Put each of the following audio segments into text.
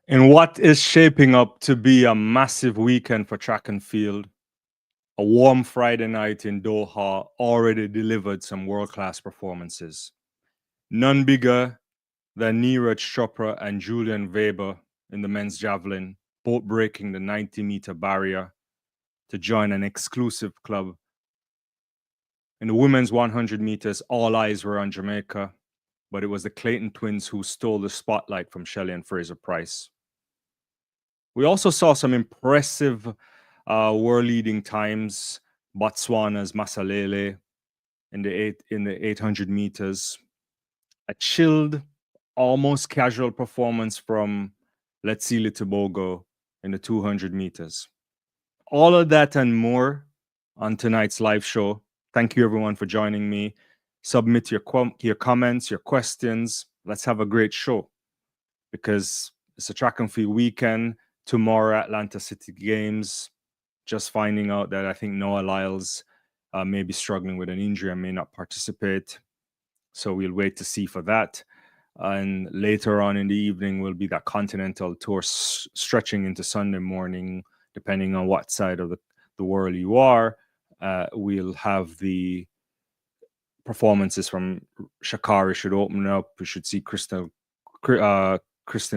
In what is shaping up to be a massive weekend for track and field, a warm Friday night in Doha already delivered some world-class performances. None bigger than Neeraj Chopra and Julian Weber in the men's javelin, both breaking the 90-meter barrier to join an exclusive club. In the women's 100 meters, all eyes were on Jamaica, but it was the Clayton twins who stole the spotlight from Shelly-Ann Fraser-Pryce. We also saw some impressive world-leading times. Botswana's Masalela in the 800 meters. A chilled, almost casual performance from Letsile Tebogo in the 200 meters. All of that and more on tonight's live show. Thank you, everyone, for joining me. Submit your comments, your questions. Let's have a great show because it's a track and field weekend. Tomorrow, Atlanta City Games. Just finding out that I think Noah Lyles may be struggling with an injury and may not participate. So we'll wait to see for that. And later on in the evening will be that Continental Tour stretching into Sunday morning, depending on what side of the world you are. We'll have the performances from Sha'Carri should open up. We should see Kristen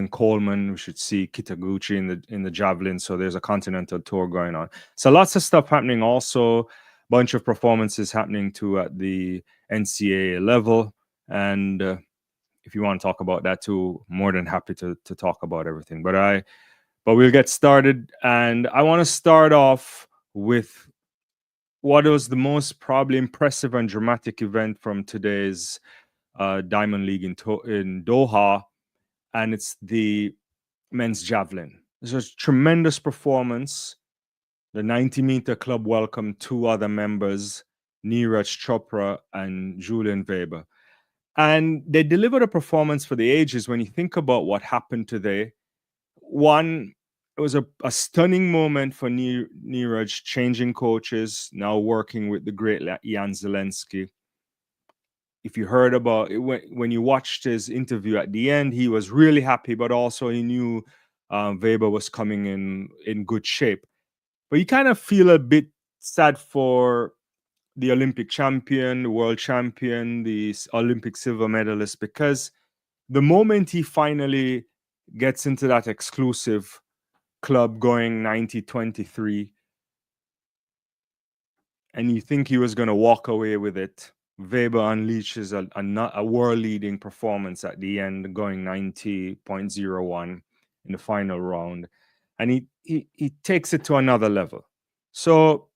Coleman. We should see Kitaguchi in the javelin. So there's a Continental Tour going on. So lots of stuff happening. Also, bunch of performances happening too at the NCAA level. And if you want to talk about that too, more than happy to talk about everything. But we'll get started. And I want to start off with what was the most probably impressive and dramatic event from today's Diamond League in Doha. And it's the men's javelin. This was a tremendous performance. The 90-meter club welcomed two other members, Neeraj Chopra and Julian Weber. And they delivered a performance for the ages when you think about what happened today. One, it was a stunning moment for Neeraj, changing coaches, now working with the great Jan Zelensky. If you heard about it, when you watched his interview at the end, he was really happy, but also he knew Weber was coming in good shape. But you kind of feel a bit sad for the Olympic champion, the world champion, the Olympic silver medalist, because the moment he finally gets into that exclusive club going 90-23, and you think he was going to walk away with it, Weber unleashes a world-leading performance at the end, going 90.01 in the final round. And he takes it to another level. So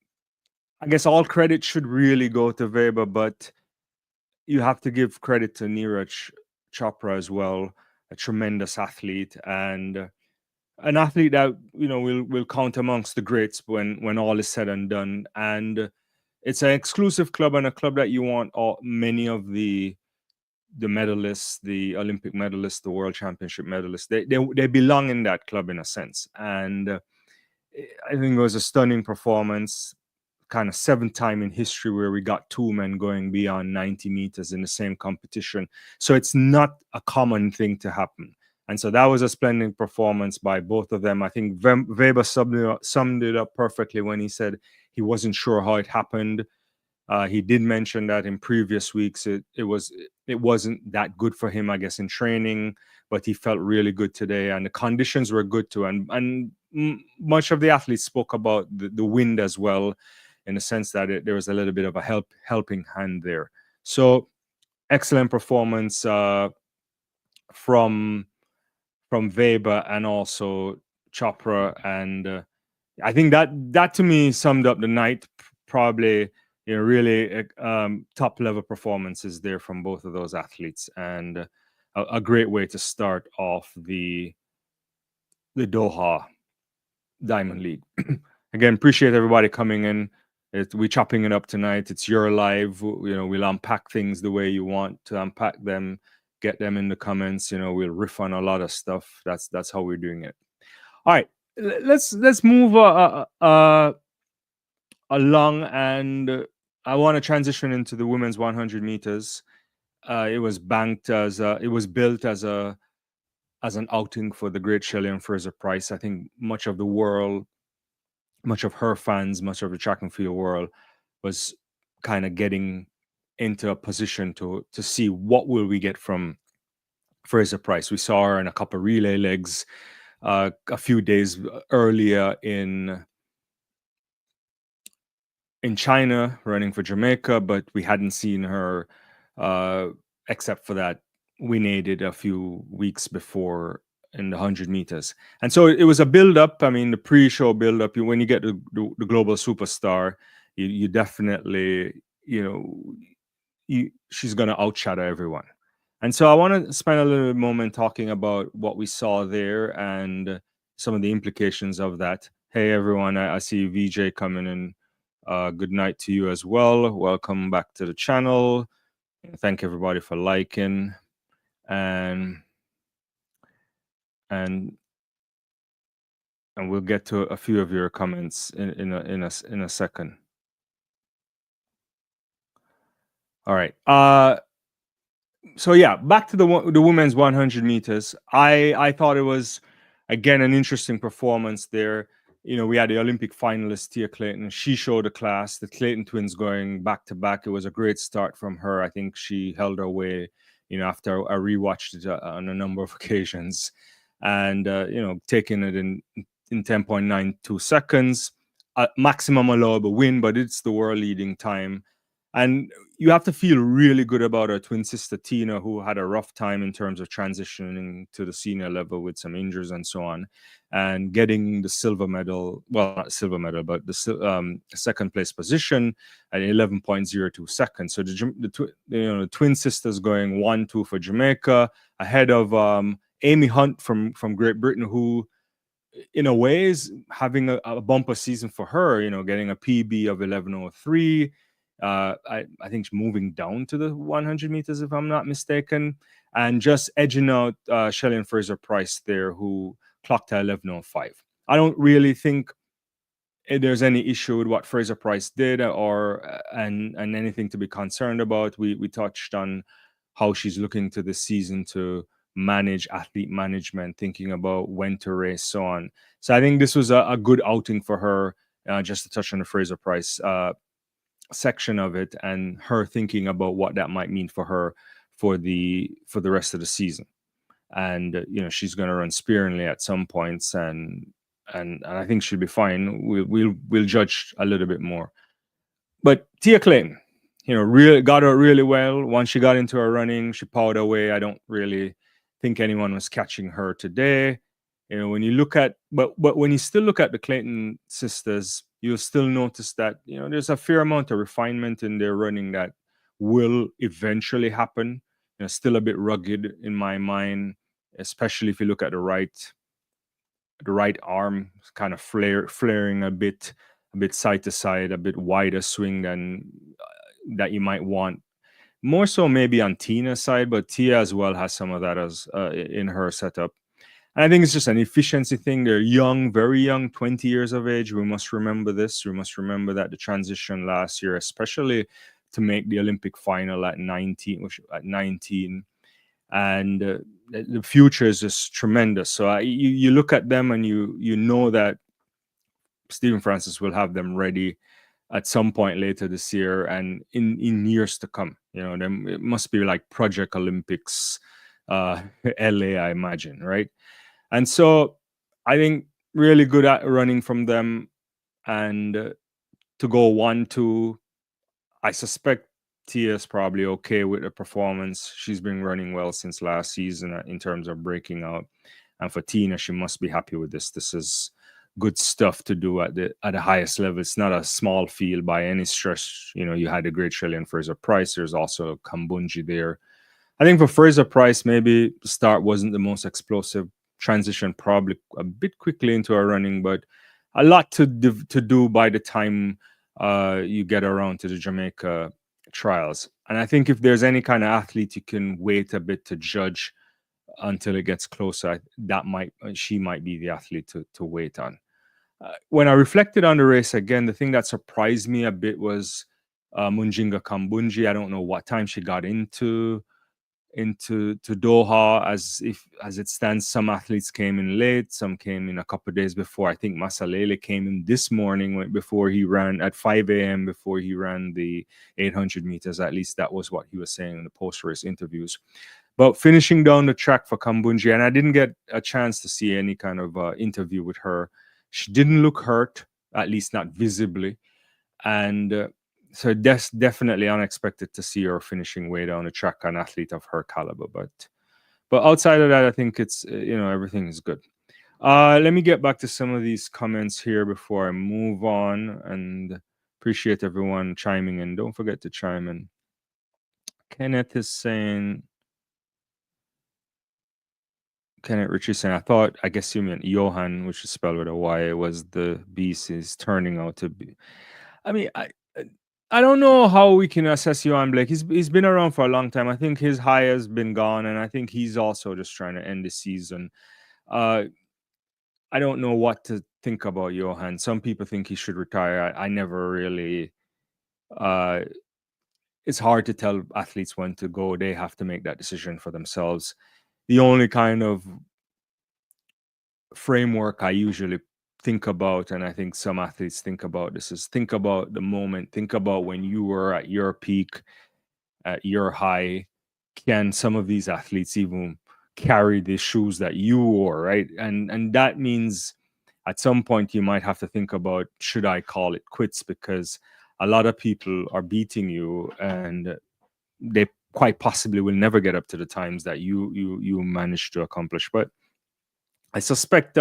I guess all credit should really go to Weber, but you have to give credit to Neeraj Chopra as well, a tremendous athlete and an athlete that will count amongst the greats when all is said and done. And it's an exclusive club and a club that you want many of the medalists, the Olympic medalists, the World Championship medalists. They belong in that club in a sense. And I think it was a stunning performance. Kind of seventh time in history where we got two men going beyond 90 meters in the same competition. So it's not a common thing to happen. And so that was a splendid performance by both of them. I think Weber summed it up perfectly when he said he wasn't sure how it happened. He did mention that in previous weeks it wasn't that good for him, I guess, in training, but he felt really good today, and the conditions were good too. And much of the athletes spoke about the wind as well, in the sense that there was a little bit of a helping hand there. So excellent performance from Weber and also Chopra, and I think that to me summed up the night. Probably really top level performances there from both of those athletes, and a great way to start off the Doha Diamond League. Again, appreciate everybody coming in. We're chopping it up tonight. It's your live. We'll unpack things the way you want to unpack them. Get them in the comments. We'll riff on a lot of stuff. That's how we're doing it. All right, let's move along, and I want to transition into the women's 100 meters. It was built as a as an outing for the great Shelly-Ann Fraser-Pryce. I think much of the world, much of her fans, much of the track and field world was kind of getting into a position to see what will we get from Fraser-Pryce. We saw her in a couple of relay legs a few days earlier in China running for Jamaica, but we hadn't seen her except for that we needed a few weeks before in the 100 meters. And so it was a build up. I mean, the pre-show build up, when you get the global superstar, you definitely, she's going to outshadow everyone. And so I want to spend a little moment talking about what we saw there and some of the implications of that. Hey, everyone, I see VJ coming in. Good night to you as well. Welcome back to the channel. Thank everybody for liking and we'll get to a few of your comments in a second. All right. So yeah, back to the women's 100 meters. I thought it was again an interesting performance there. We had the Olympic finalist Tia Clayton. She showed a class. The Clayton twins going back to back. It was a great start from her. I think she held her way. After I rewatched it on a number of occasions, and taking it in 10.92 seconds, maximum allowable win, but it's the world leading time. And you have to feel really good about her twin sister Tina, who had a rough time in terms of transitioning to the senior level with some injuries and so on, and getting the silver medal. Well, not silver medal, but the second place position at 11.02 seconds. So the twin sisters going 1-2 for Jamaica, ahead of Amy Hunt from Great Britain, who in a way is having a bumper season for her. Getting a PB of 11:03. I think moving down to the 100 meters, if I'm not mistaken, and just edging out Shelly-Ann Fraser-Pryce there, who clocked at 11:05. I don't really think there's any issue with what Fraser-Pryce did and anything to be concerned about. We touched on how she's looking to the season to manage athlete management, thinking about when to race, so on. So I think this was a good outing for her, just to touch on the Fraser-Pryce section of it and her thinking about what that might mean for her for the rest of the season. And she's going to run sparingly at some points, and I think she'll be fine. We'll judge a little bit more. But Tia Clayton, really got her really well. Once she got into her running, she powered away. I don't really think anyone was catching her today. When you look at, but when you still look at the Clayton sisters, you'll still notice that there's a fair amount of refinement in their running that will eventually happen. Still a bit rugged in my mind, especially if you look at the right arm, kind of flaring a bit side to side, a bit wider swing than that you might want. More so maybe on Tina's side, but Tia as well has some of that as in her setup. And I think it's just an efficiency thing. They're young, very young, 20 years of age. We must remember this. We must remember that the transition last year, especially to make the Olympic final at 19, and the future is just tremendous. So you look at them and you know that Stephen Francis will have them ready at some point later this year and in years to come. It must be like Project Olympics, LA, I imagine, right? And so I think really good at running from them, and to go 1-2, I suspect Tia's probably okay with the performance. She's been running well since last season in terms of breaking out. And for Tina, she must be happy with this. This is good stuff to do at the highest level. It's not a small field by any stretch. You had a great Shelly-Ann Fraser-Pryce. There's also Kambunji there. I think for Fraser-Pryce, maybe the start wasn't the most explosive. Transition probably a bit quickly into her running, but a lot to do by the time you get around to the Jamaica trials. And I think if there's any kind of athlete you can wait a bit to judge until it gets closer, she might be the athlete to wait on. When I reflected on the race again, the thing that surprised me a bit was Munjinga Kambunji. I don't know what time she got into into Doha. As it stands, some athletes came in late, some came in a couple of days before. I think Masalela came in this morning before he ran at 5 a.m. before he ran the 800 meters. At least that was what he was saying in the post-race interviews. But finishing down the track for Kambunji, and I didn't get a chance to see any kind of interview with her. She didn't look hurt, at least not visibly. And so that's definitely unexpected to see her finishing way down the track, an athlete of her caliber. But outside of that, I think it's, everything is good. Let me get back to some of these comments here before I move on, and appreciate everyone chiming in. Don't forget to chime in. Kenneth Ritchie saying, I guess you meant Johan, which is spelled with a Y, was the beast is turning out to be. I mean, I don't know how we can assess Johan Blake. He's been around for a long time. I think his high has been gone, and I think he's also just trying to end the season. I don't know what to think about Johan. Some people think he should retire. I never really. It's hard to tell athletes when to go. They have to make that decision for themselves. The only kind of framework I usually think about, and I think some athletes think about this, is think about the moment. Think about when you were at your peak, at your high. Can some of these athletes even carry the shoes that you wore, right? And that means at some point you might have to think about, should I call it quits? Because a lot of people are beating you, and they quite possibly will never get up to the times that you managed to accomplish. But I suspect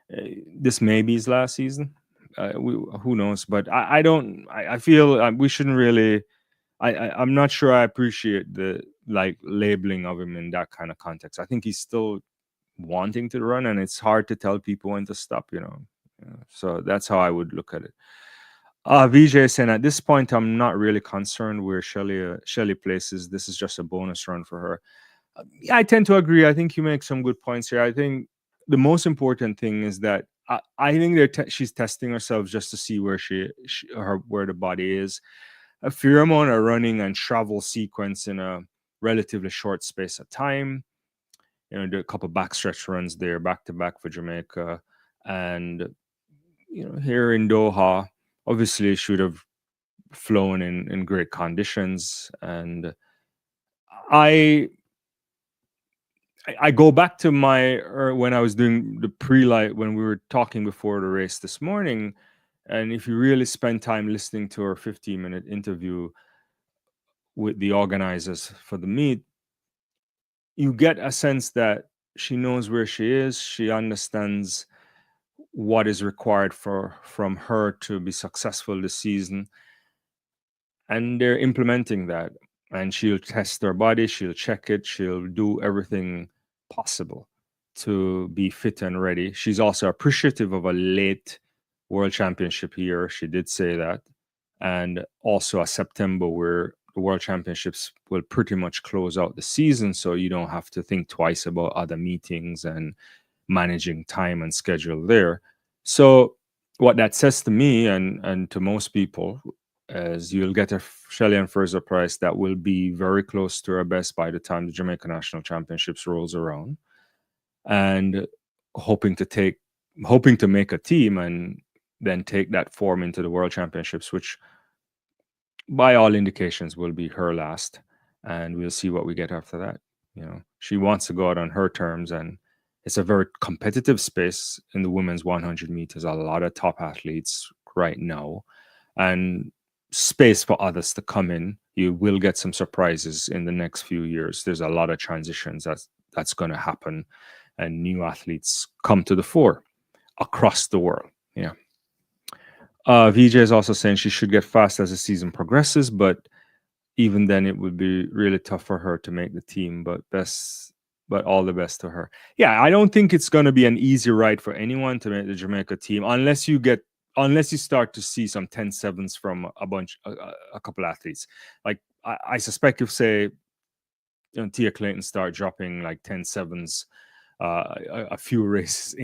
this may be his last season. Who knows? But I feel we shouldn't really. I'm not sure I appreciate the labeling of him in that kind of context. I think he's still wanting to run, and it's hard to tell people when to stop. So that's how I would look at it. VJ saying, at this point, I'm not really concerned where Shelly places. This is just a bonus run for her. I tend to agree. I think you make some good points here. I think the most important thing is that I think she's testing herself just to see where where the body is. A fair amount of running and travel sequence in a relatively short space of time. Do a couple backstretch runs there, back to back for Jamaica, and here in Doha, obviously should have flown in great conditions. And I go back to when I was doing the pre-light, when we were talking before the race this morning, and if you really spend time listening to her 15-minute interview with the organizers for the meet, you get a sense that she knows where she is. She understands what is required from her to be successful this season, and they're implementing that. And she'll test her body, she'll check it, she'll do everything possible to be fit and ready. She's also appreciative of a late World Championship year. She did say that. And also a September where the World Championships will pretty much close out the season, so you don't have to think twice about other meetings and managing time and schedule there. So what that says to me and to most people is you'll get a Shelly-Ann Fraser-Pryce that will be very close to her best by the time the Jamaica National Championships rolls around, and hoping to make a team and then take that form into the World Championships, which by all indications will be her last, and we'll see what we get after that. She wants to go out on her terms, and it's a very competitive space in the women's 100 meters. A lot of top athletes right now, and space for others to come in. You will get some surprises in the next few years. There's a lot of transitions that's going to happen, and new athletes come to the fore across the world. Yeah. VJ is also saying she should get fast as the season progresses, but even then it would be really tough for her to make the team. But all the best to her. Yeah, I don't think it's going to be an easy ride for anyone to make the Jamaica team unless you start to see some 10-7s from a couple athletes. Like I suspect if say Tia Clayton start dropping like 10-7s a few races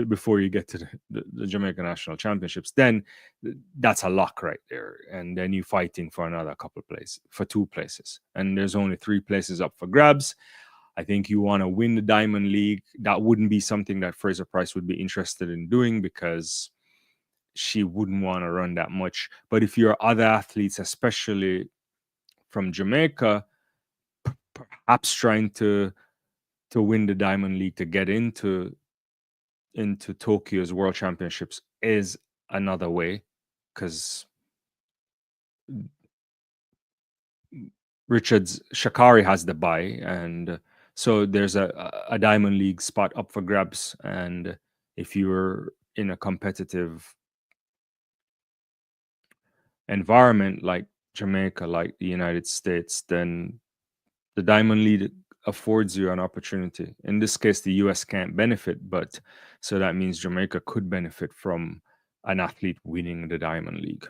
before you get to the Jamaica National Championships, then that's a lock right there. And then you're fighting for another couple places, for 2 places. And there's only 3 places up for grabs. I think you want to win the Diamond League. That wouldn't be something that Fraser-Pryce would be interested in doing because she wouldn't want to run that much. But if you're other athletes, especially from Jamaica, perhaps trying to win the Diamond League to get into Tokyo's World Championships is another way, because Richards Sha'Carri has the bye, and so there's a Diamond League spot up for grabs. And if you're in a competitive environment like Jamaica, like the United States, then the Diamond League affords you an opportunity. In this case, the US can't benefit, but so that means Jamaica could benefit from an athlete winning the Diamond League.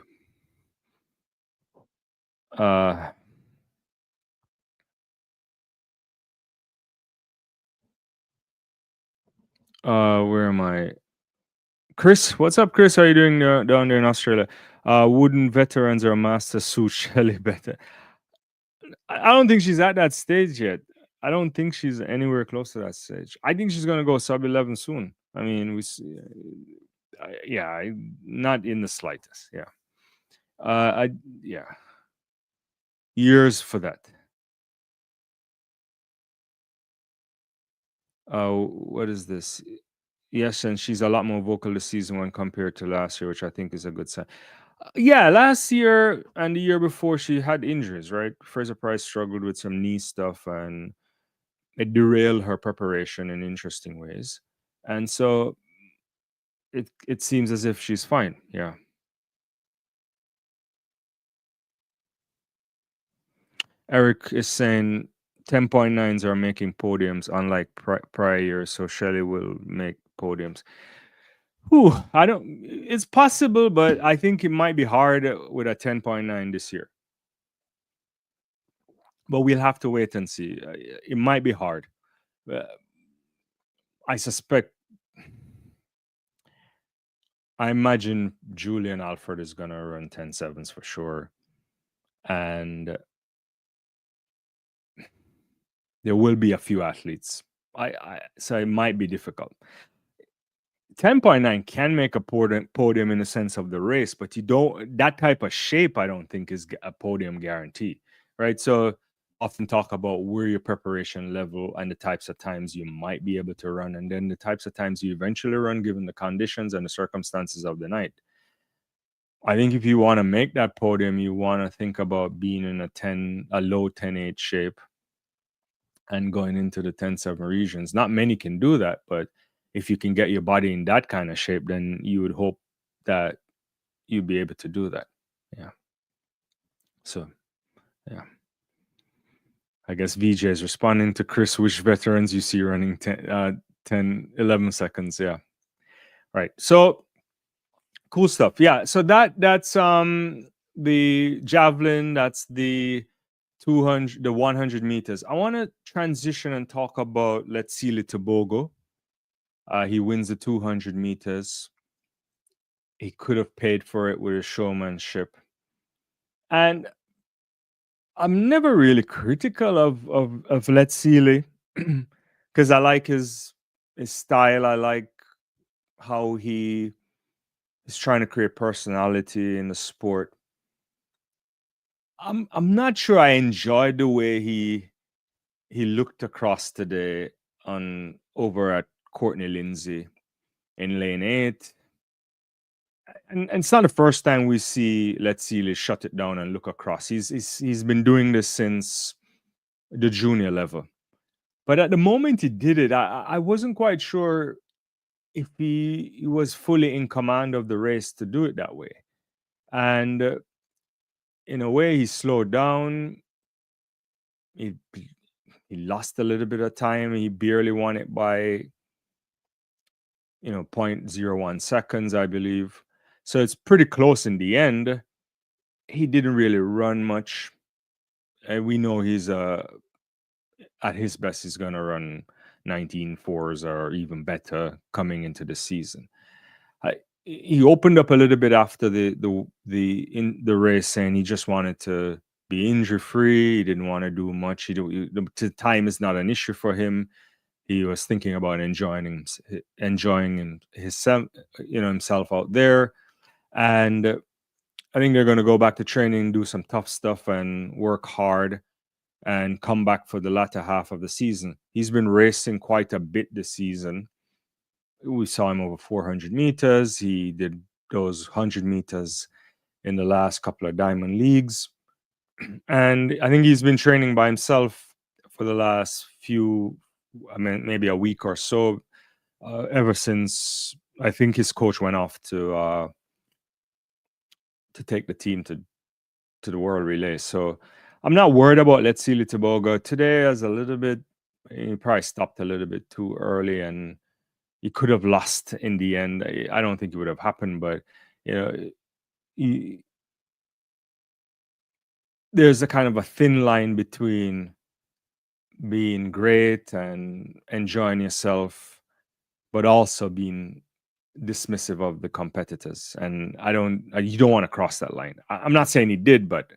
Where am I? Chris, what's up, Chris? How are you doing down there in Australia? Wooden veterans are master suit Shelly better. I don't think she's at that stage yet. I don't think she's anywhere close to that stage. I think she's gonna go sub 11 soon. I mean, not in the slightest. Yeah. Years for that. What is this? Yes, and she's a lot more vocal this season when compared to last year, which I think is a good sign. Yeah, last year and the year before, she had injuries, right? Fraser-Pryce struggled with some knee stuff, and it derailed her preparation in interesting ways. And so it seems as if she's fine. Yeah. Eric is saying 10.9s are making podiums, unlike prior years, so Shelly will make podiums. I don't. It's possible, but I think it might be hard with a 10.9 this year. But we'll have to wait and see. It might be hard. I suspect. I imagine Julian Alfred is gonna run 10.7s for sure, and there will be a few athletes. So it might be difficult. 10.9 can make a podium in the sense of the race, but you don't, that type of shape, I don't think is a podium guarantee, right? So often talk about where your preparation level and the types of times you might be able to run, and then the types of times you eventually run given the conditions and the circumstances of the night. I think if you want to make that podium, you want to think about being in a low 10.8 shape and going into the 10.7 regions. Not many can do that, but if you can get your body in that kind of shape, then you would hope that you'd be able to do that. Yeah. So, yeah. I guess VJ is responding to Chris, which veterans you see running 11 seconds. Yeah. Right. So cool stuff. Yeah. So that's the javelin, that's the 200, the 100 meters. I want to transition and talk about Letsile Tebogo. He wins the 200 meters. He could have paid for it with his showmanship. And I'm never really critical of Letsile because I like his style. I like how he is trying to create personality in the sport. I'm not sure I enjoyed the way he looked across today over at Courtney Lindsay in lane 8. And it's not the first time we see Letsile shut it down and look across. He's been doing this since the junior level. But at the moment he did it, I wasn't quite sure if he was fully in command of the race to do it that way. And in a way, he slowed down. He lost a little bit of time. He barely won it by 0.01 seconds, I believe. So it's pretty close in the end. He didn't really run much. And we know he's at his best, he's going to run 19.4s or even better coming into the season. He opened up a little bit after the race, saying he just wanted to be injury free. He didn't want to do much. The time is not an issue for him. He was thinking about enjoying himself out there, and I think they're going to go back to training, do some tough stuff, and work hard, and come back for the latter half of the season. He's been racing quite a bit this season. We saw him over 400 meters. He did those 100 meters in the last couple of Diamond Leagues. And I think he's been training by himself for the last maybe a week or so, ever since I think his coach went off to take the team to the World Relay. So I'm not worried about Letsile Tebogo. Today as a little bit, he probably stopped a little bit too early, and he could have lost in the end. I don't think it would have happened, but there's a kind of a thin line between being great and enjoying yourself, but also being dismissive of the competitors. And you don't want to cross that line. I'm not saying he did, but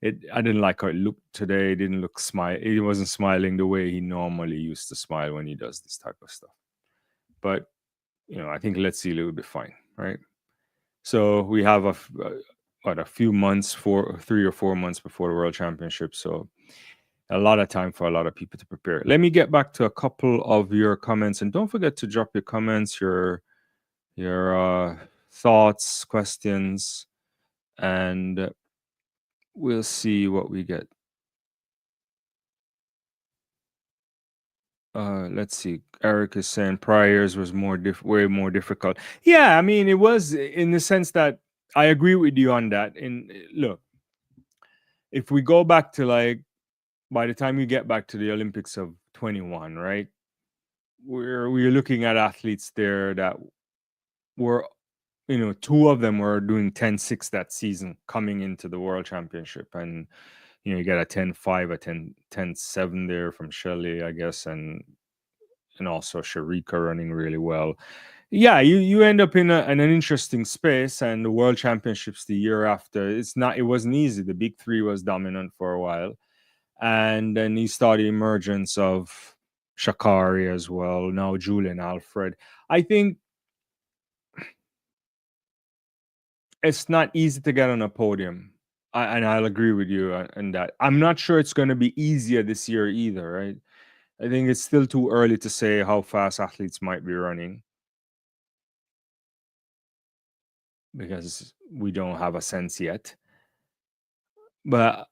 I didn't like how it looked today. It didn't look he wasn't smiling the way he normally used to smile when he does this type of stuff. But I think Letsile will be fine, right? So we have a few months, 3 or 4 months before the World Championship. So a lot of time for a lot of people to prepare. Let me get back to a couple of your comments, and don't forget to drop your comments, your thoughts, questions, and we'll see what we get. Let's see. Eric is saying prior years was way more difficult. Yeah, I mean, it was in the sense that I agree with you on that. And look, if we go back to by the time you get back to the Olympics of 21, right? We're looking at athletes there that were, two of them were doing 10.6 that season coming into the World Championship, and you get a 10.5, a 10.7 there from Shelly, I guess, and also Sharika running really well. Yeah, you end up in an interesting space, and the World Championships the year after, it wasn't easy. The big three was dominant for a while, and then you saw the emergence of Sha'Carri as well. Now Julian, Alfred. I think it's not easy to get on a podium, and I'll agree with you on that. I'm not sure it's going to be easier this year either, right? I think it's still too early to say how fast athletes might be running, because we don't have a sense yet. But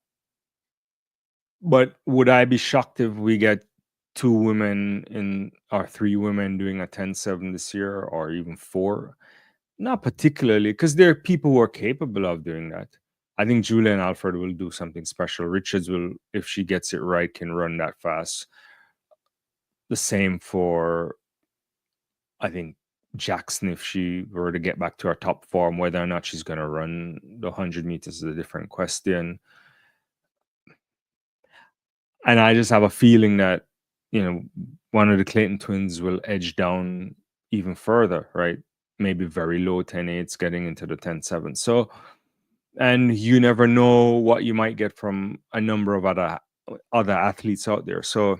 would I be shocked if we get 2 women or 3 women doing a 10.7 this year, or even 4? Not particularly, because there are people who are capable of doing that. I think Julian Alfred will do something special. Richards will, if she gets it right, can run that fast. The same for, I think, Jackson, if she were to get back to her top form. Whether or not she's going to run the 100 meters is a different question. And I just have a feeling that, one of the Clayton twins will edge down even further, right? Maybe very low 10.8s getting into the 10.7. So, and you never know what you might get from a number of other athletes out there. So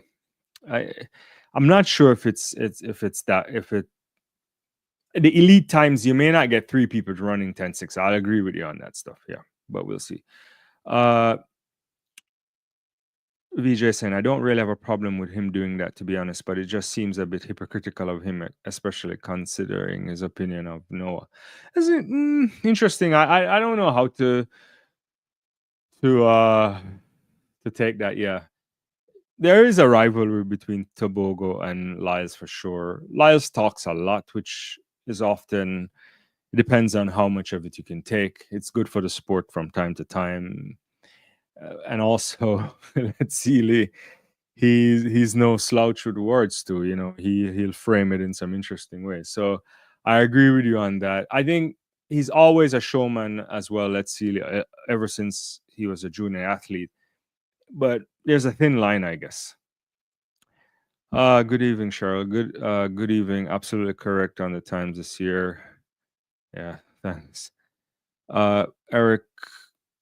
I'm not sure if the elite times, you may not get 3 people running 10.6. I'll agree with you on that stuff. Yeah, but we'll see. VJ saying, I don't really have a problem with him doing that, to be honest, but it just seems a bit hypocritical of him, especially considering his opinion of Noah. Is it interesting? I don't know how to take that. Yeah, there is a rivalry between Tebogo and Lyles for sure. Lyles talks a lot, which is often, it depends on how much of it you can take. It's good for the sport from time to time. And also, Letsile, he's no slouch with words too. He'll frame it in some interesting ways. So I agree with you on that. I think he's always a showman as well. Letsile, ever since he was a junior athlete. But there's a thin line, I guess. Good evening, Cheryl. Good evening. Absolutely correct on the times this year. Yeah, thanks. Eric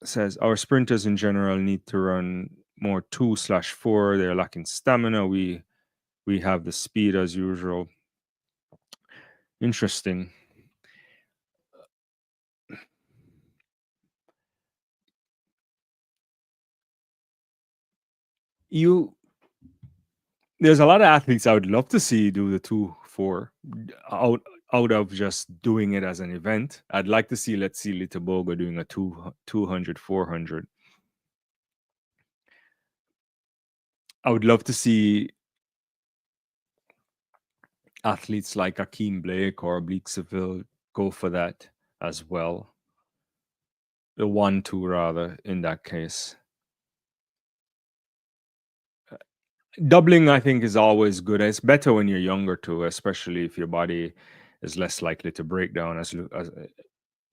says our sprinters in general need to run more 2/4. They're lacking stamina. We have the speed as usual. Interesting. You There's a lot of athletes I would love to see do the 2/4 out out of just doing it as an event. I'd like to see Letsile Tebogo doing a 200 400. I would love to see athletes like Akeem Blake or Bleak Seville go for that as well. The 1-2 rather in that case. Doubling, I think, is always good. It's better when you're younger too, especially if your body is less likely to break down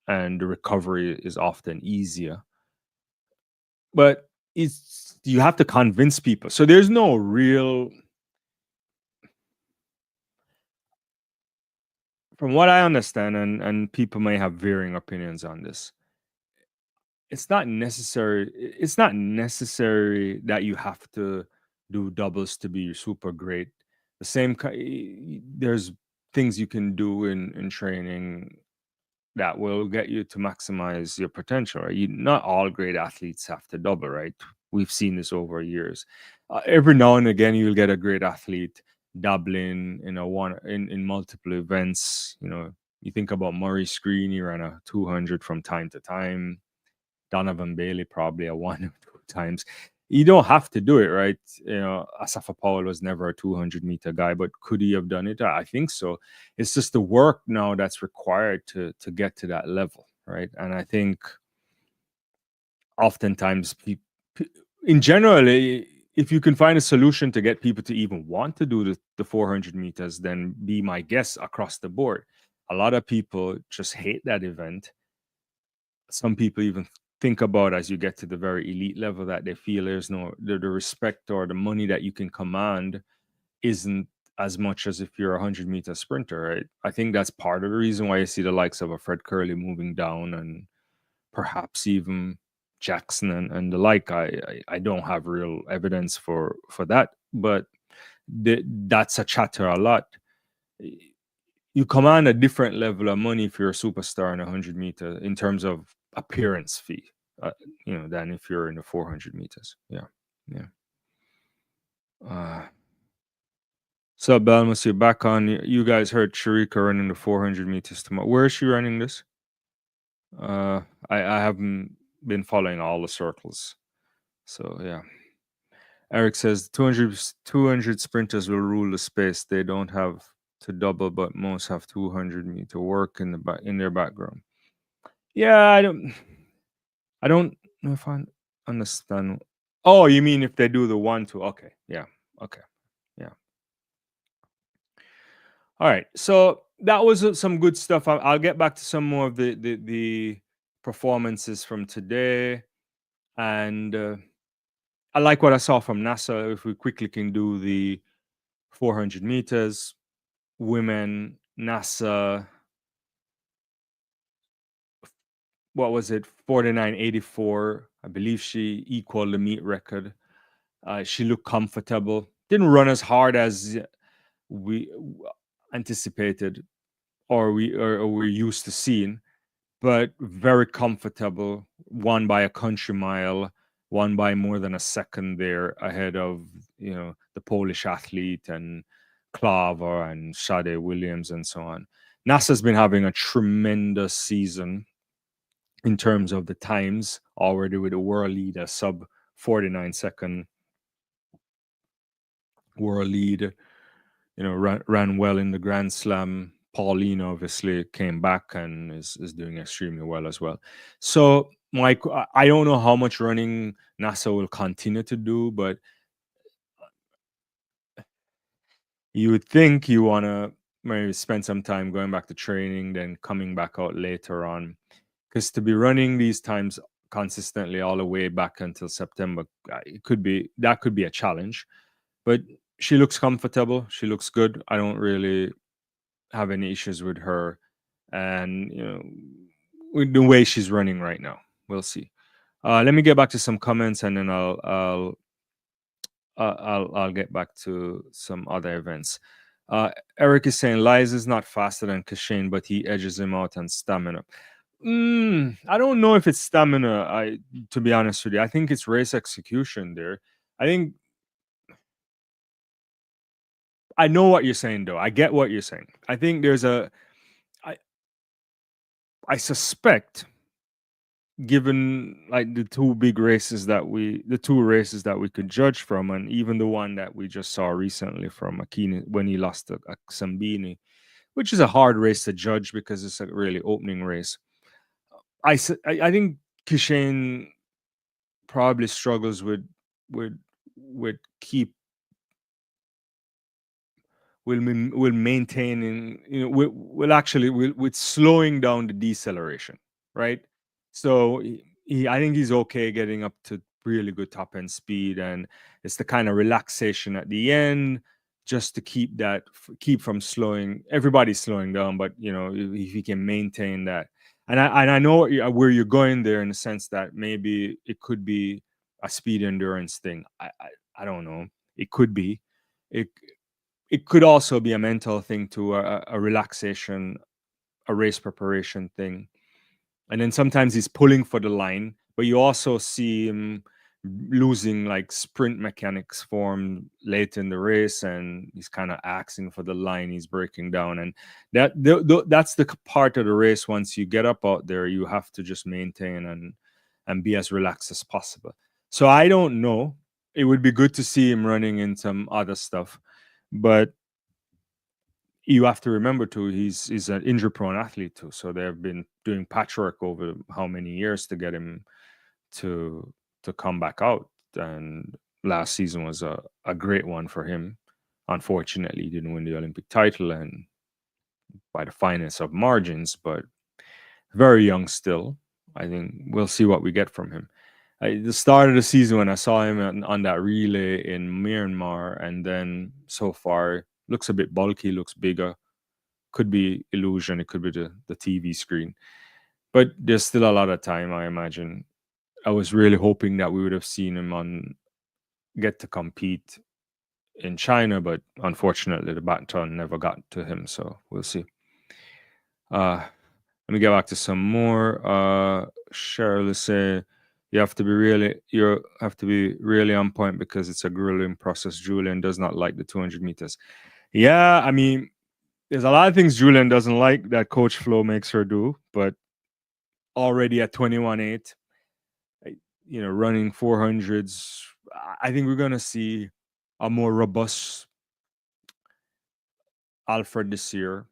and the recovery is often easier. But you have to convince people. So there's no real, from what I understand, and people may have varying opinions on this. It's not necessary. It's not necessary that you have to do doubles to be super great. The same, there's things you can do in training that will get you to maximize your potential. Right? Not all great athletes have to double, right? We've seen this over years. Every now and again, you'll get a great athlete doubling in multiple events. You think about Murray Screen, he ran a 200 from time to time. Donovan Bailey probably a one or two times. You don't have to do it, right? Asafa Powell was never a 200-meter guy, but could he have done it? I think so. It's just the work now that's required to get to that level, right? And I think oftentimes, in general, if you can find a solution to get people to even want to do the 400 meters, then be my guest across the board. A lot of people just hate that event. Some people even think about, as you get to the very elite level, that they feel there's the respect or the money that you can command isn't as much as if you're a 100-meter sprinter, right? I think that's part of the reason why you see the likes of a Fred Curley moving down, and perhaps even Jackson and the like. I don't have real evidence for that, but that's a chatter a lot. You command a different level of money if you're a superstar in 100-meter in terms of appearance fee, than if you're in the 400 meters. Yeah. So Belmas, you're back on. You guys heard Sharika running the 400 meters tomorrow. Where is she running this? I haven't been following all the circles. So yeah. Eric says 200 sprinters will rule the space. They don't have to double, but most have 200-meter work in their background. Yeah, I don't know if I understand. Oh, you mean if they do the 1-2? Okay, yeah, okay, yeah. All right, so that was some good stuff. I'll get back to some more of the performances from today, and I like what I saw from NASA. If we quickly can do the 400 meters, women, NASA, what was it, 49.84. I believe she equaled the meet record. She looked comfortable. Didn't run as hard as we anticipated or we're used to seeing, but very comfortable. Won by a country mile, won by more than a second there ahead of the Polish athlete and Klaver and Sade Williams and so on. NASA's been having a tremendous season in terms of the times, already with a world lead, a sub 49-second world lead. Ran well in the Grand Slam. Paulina obviously came back and is doing extremely well as well. So, Mike, I don't know how much running NASA will continue to do, but you would think you want to maybe spend some time going back to training, then coming back out later on. Because to be running these times consistently all the way back until September, that could be a challenge. But she looks comfortable. She looks good. I don't really have any issues with her, and with the way she's running right now. We'll see. Let me get back to some comments, and then I'll get back to some other events. Eric is saying Lies is not faster than Kashane, but he edges him out on stamina. I don't know if it's stamina. To be honest with you, I think it's race execution there. I think I know what you're saying, though. I get what you're saying. I think there's I I suspect, given like the two races that we could judge from, and even the one that we just saw recently from Akini when he lost to Sambini, which is a hard race to judge because it's a really opening race. I think Kishane probably struggles with with keep will maintaining, will actually will with slowing down the deceleration, right? So I think he's okay getting up to really good top end speed, and it's the kind of relaxation at the end just to keep from slowing. Everybody's slowing down, but if he can maintain that, and I know where you're going there, in the sense that maybe it could be a speed endurance thing. I don't know. It could be. It it could also be a mental thing, to a relaxation, a race preparation thing. And then sometimes he's pulling for the line, but you also see him losing like sprint mechanics form late in the race, and he's kind of axing for the line. He's breaking down, and that's the part of the race. Once you get up out there, you have to just maintain and be as relaxed as possible. So I don't know. It would be good to see him running in some other stuff, but you have to remember too, he's an injury prone athlete too. So they've been doing patchwork over how many years to get him to come back out. And last season was a great one for him. Unfortunately, he didn't win the Olympic title, and by the finest of margins, but very young still. I think we'll see what we get from him. The start of the season, when I saw him on that relay in Myanmar, and then so far looks a bit bulky, looks bigger. Could be illusion. It could be the TV screen, but there's still a lot of time, I imagine. I was really hoping that we would have seen him get to compete in China, but unfortunately the baton never got to him. So we'll see. Let me get back to some more. Cheryl is saying you have to be really on point because it's a grueling process. Julian does not like the 200 meters. Yeah, I mean, there's a lot of things Julian doesn't like that Coach Flo makes her do, but already at 21.8, running 400s, I think we're gonna see a more robust Alfred this year.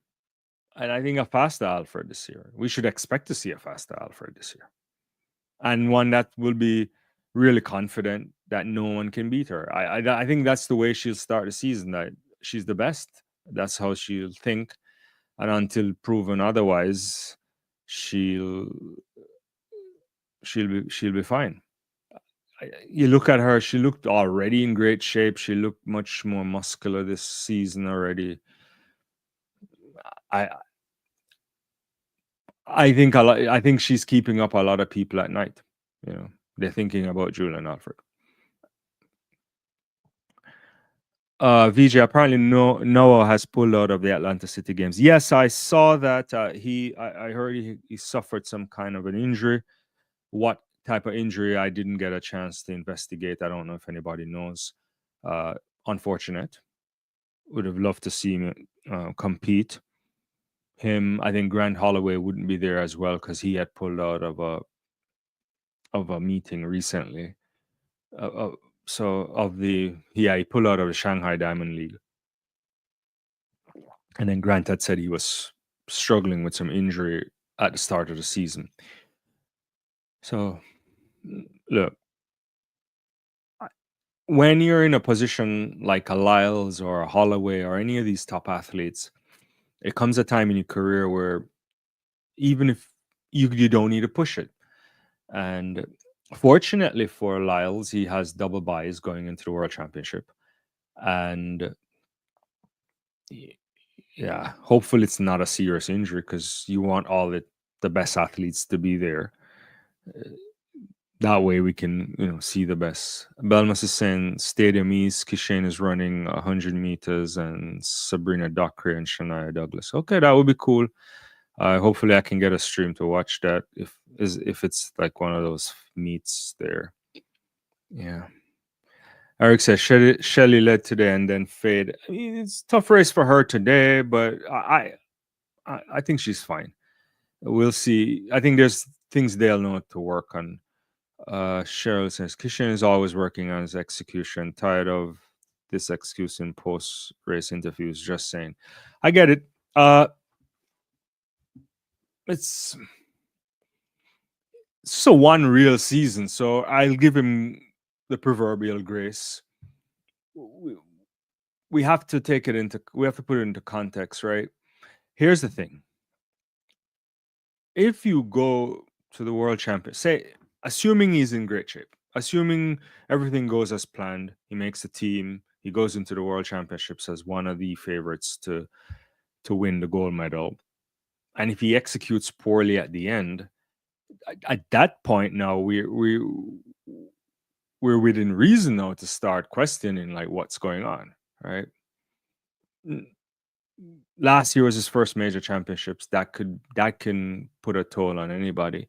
And I think a faster Alfred this year. We should expect to see a faster Alfred this year. And one that will be really confident that no one can beat her. I think that's the way she'll start the season, that she's the best. That's how she'll think. And until proven otherwise, she'll be fine. You look at her, she looked already in great shape. She looked much more muscular this season already. I think she's keeping up a lot of people at night. They're thinking about Julian Alfred. VJ, apparently Noah has pulled out of the Atlanta City Games. Yes, I saw that. I heard he suffered some kind of an injury. What type of injury, I didn't get a chance to investigate. I don't know if anybody knows. Unfortunate. Would have loved to see him compete. I think Grant Holloway wouldn't be there as well because he had pulled out of a meeting recently. He pulled out of the Shanghai Diamond League. And then Grant had said he was struggling with some injury at the start of the season. So, look, when you're in a position like a Lyles or a Holloway or any of these top athletes, it comes a time in your career where even if you don't need to push it. And fortunately for Lyles, he has double buys going into the World Championship. And yeah, hopefully it's not a serious injury because you want all the best athletes to be there. That way we can, see the best. Belmas is saying Stadium East, Kishane is running 100 meters, and Sabrina Dockery and Shania Douglas. Okay, that would be cool. Hopefully I can get a stream to watch that if it's like one of those meets there. Yeah. Eric says Shelly led today and then fade. I mean, it's a tough race for her today, but I think she's fine. We'll see. I think there's things they'll know to work on. Cheryl says Kishan is always working on his execution. Tired of this excuse in post race interviews. Just saying, I get it. It's so one real season, so I'll give him the proverbial grace. We have to take it into. We have to put it into context, right? Here's the thing. If you go to the world champion, say, assuming he's in great shape, assuming everything goes as planned, he makes the team, he goes into the world championships as one of the favorites to win the gold medal. And if he executes poorly at the end, at that point now we're within reason now to start questioning like what's going on, right? Last year was his first major championships. That can put a toll on anybody.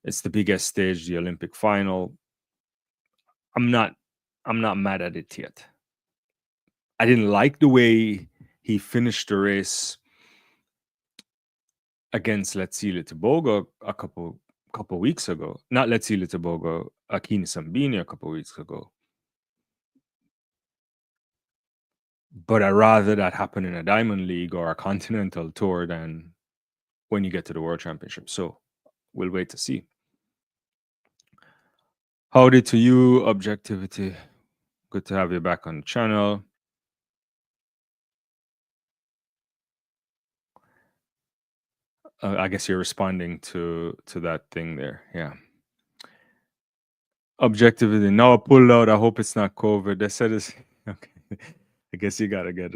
It's the biggest stage, the Olympic final. I'm not mad at it yet. I didn't like the way he finished the race against Letsile Tebogo a couple weeks ago. Not Letsile Tebogo, Akini Sambini a couple weeks ago. But I'd rather that happen in a Diamond League or a Continental Tour than when you get to the World Championship. So we'll wait to see. Howdy to you, Objectivity. Good to have you back on the channel. I guess you're responding to that thing there. Yeah. Objectivity. No, I pulled out. I hope it's not COVID. They said it's okay. I guess you gotta get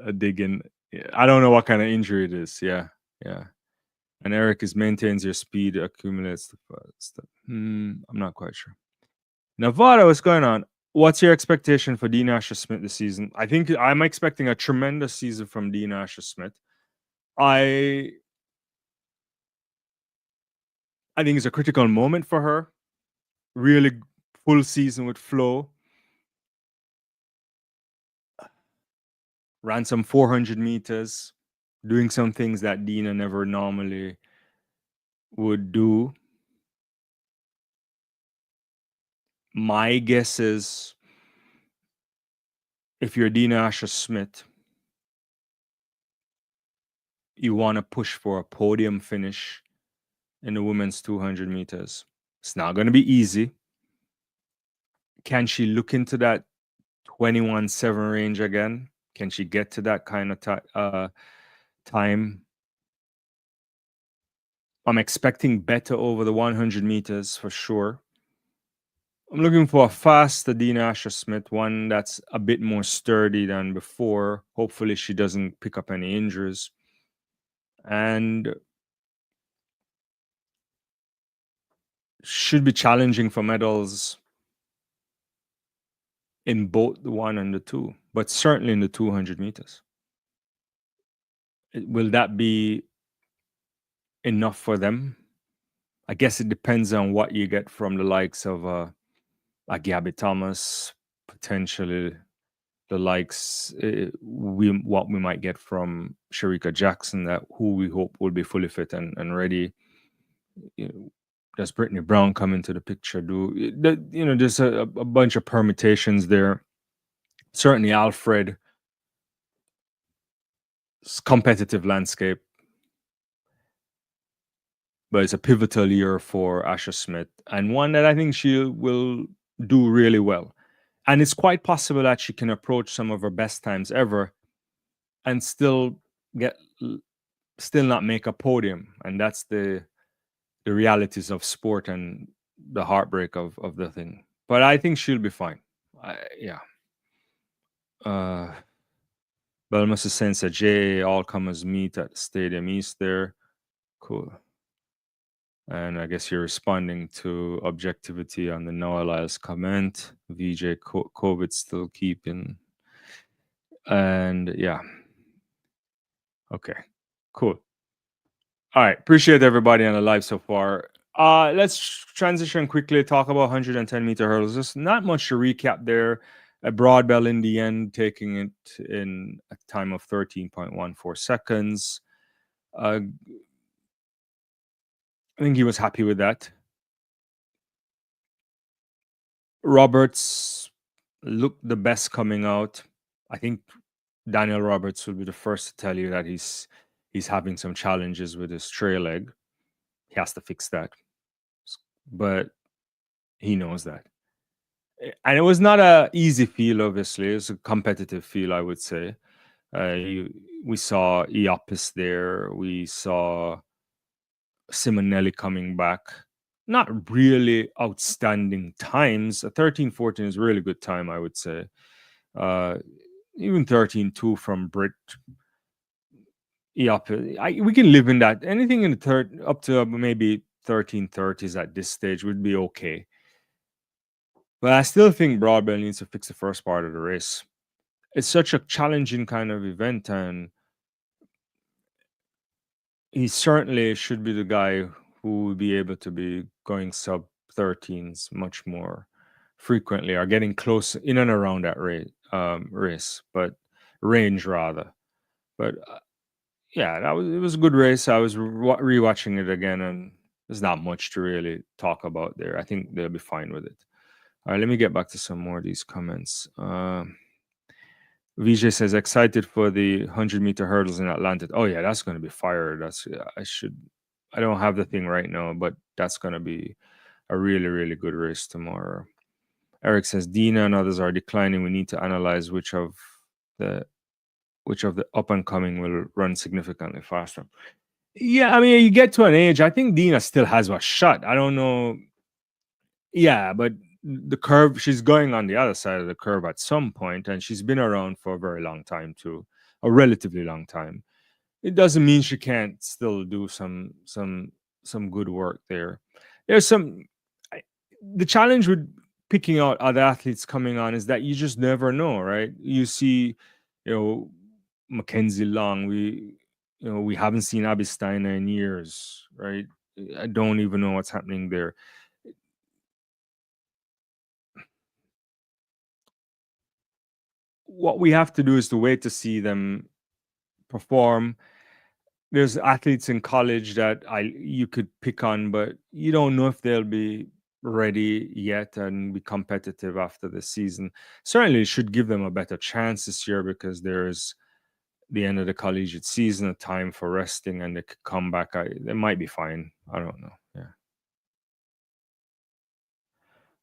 a dig in. Yeah, I don't know what kind of injury it is. Yeah. And Eric maintains your speed, accumulates the stuff. I'm not quite sure. Nevada, what's going on? What's your expectation for Dean Asher-Smith this season? I think I'm expecting a tremendous season from Dean Asher-Smith. I think it's a critical moment for her. Really full season with flow. Ran some 400 meters, doing some things that Dina never normally would do. My guess is if you're Dina Asher-Smith, you want to push for a podium finish in the women's 200 meters. It's not going to be easy. Can she look into that 21.7 range again? Can she get to that kind of time? I'm expecting better over the 100 meters for sure. I'm looking for a faster Dean Asher-Smith, one that's a bit more sturdy than before. Hopefully she doesn't pick up any injuries. And should be challenging for medals in both the 1 and the 2, but certainly in the 200 meters. Will that be enough for them? I guess it depends on what you get from the likes of a Gabby Thomas, potentially the likes what we might get from Sharika Jackson, who we hope will be fully fit and ready. Does Brittany Brown come into the picture? There's a bunch of permutations there. Certainly Alfred's competitive landscape, but it's a pivotal year for Asher-Smith and one that I think she will do really well. And it's quite possible that she can approach some of her best times ever and still not make a podium. And that's the realities of sport and the heartbreak of the thing. But I think she'll be fine. Yeah. Belmas is saying that J all comers meet at Stadium East there. Cool. And I guess you're responding to objectivity on the Noah Lyles comment. VJ COVID still keeping. And yeah. Okay. Cool. All right. Appreciate everybody on the live so far. Let's transition quickly, talk about 110-meter hurdles. There's not much to recap there. A broad bell in the end, taking it in a time of 13.14 seconds. I think he was happy with that. Roberts looked the best coming out. I think Daniel Roberts will be the first to tell you that he's having some challenges with his trail leg. He has to fix that. But he knows that. And it was not a easy field, obviously. It's a competitive field, I would say. We saw Iapis there. We saw Simonelli coming back. Not really outstanding times. A 13:14 is a really good time, I would say. Even 13:2 from Brit. Iapis. We can live in that. Anything in the third up to maybe 13:30s at this stage would be okay. But I still think Broadbell needs to fix the first part of the race. It's such a challenging kind of event, and he certainly should be the guy who will be able to be going sub 13s much more frequently, or getting close in and around that race, but range rather. But yeah, it was a good race. I was rewatching it again, and there's not much to really talk about there. I think they'll be fine with it. All right, let me get back to some more of these comments. VJ says excited for the 100-meter hurdles in Atlanta. Oh yeah, that's going to be fire. I don't have the thing right now, but that's going to be a really, really good race tomorrow. Eric says Dina and others are declining. We need to analyze which of the up and coming will run significantly faster. Yeah, I mean, you get to an age. I think Dina still has a shot. I don't know. Yeah, but the curve, she's going on the other side of the curve at some point, and she's been around for a very long time too, a relatively long time. It doesn't mean she can't still do some good work there. There's the challenge with picking out other athletes coming on is that you just never know, right? You see, Mackenzie Long, we haven't seen Abby Steiner in years, right? I don't even know what's happening there. What we have to do is to wait to see them perform. There's athletes in college that you could pick on, but you don't know if they'll be ready yet and be competitive after the season. Certainly, it should give them a better chance this year because there's the end of the collegiate season, a time for resting, and they could come back. They might be fine. I don't know. Yeah.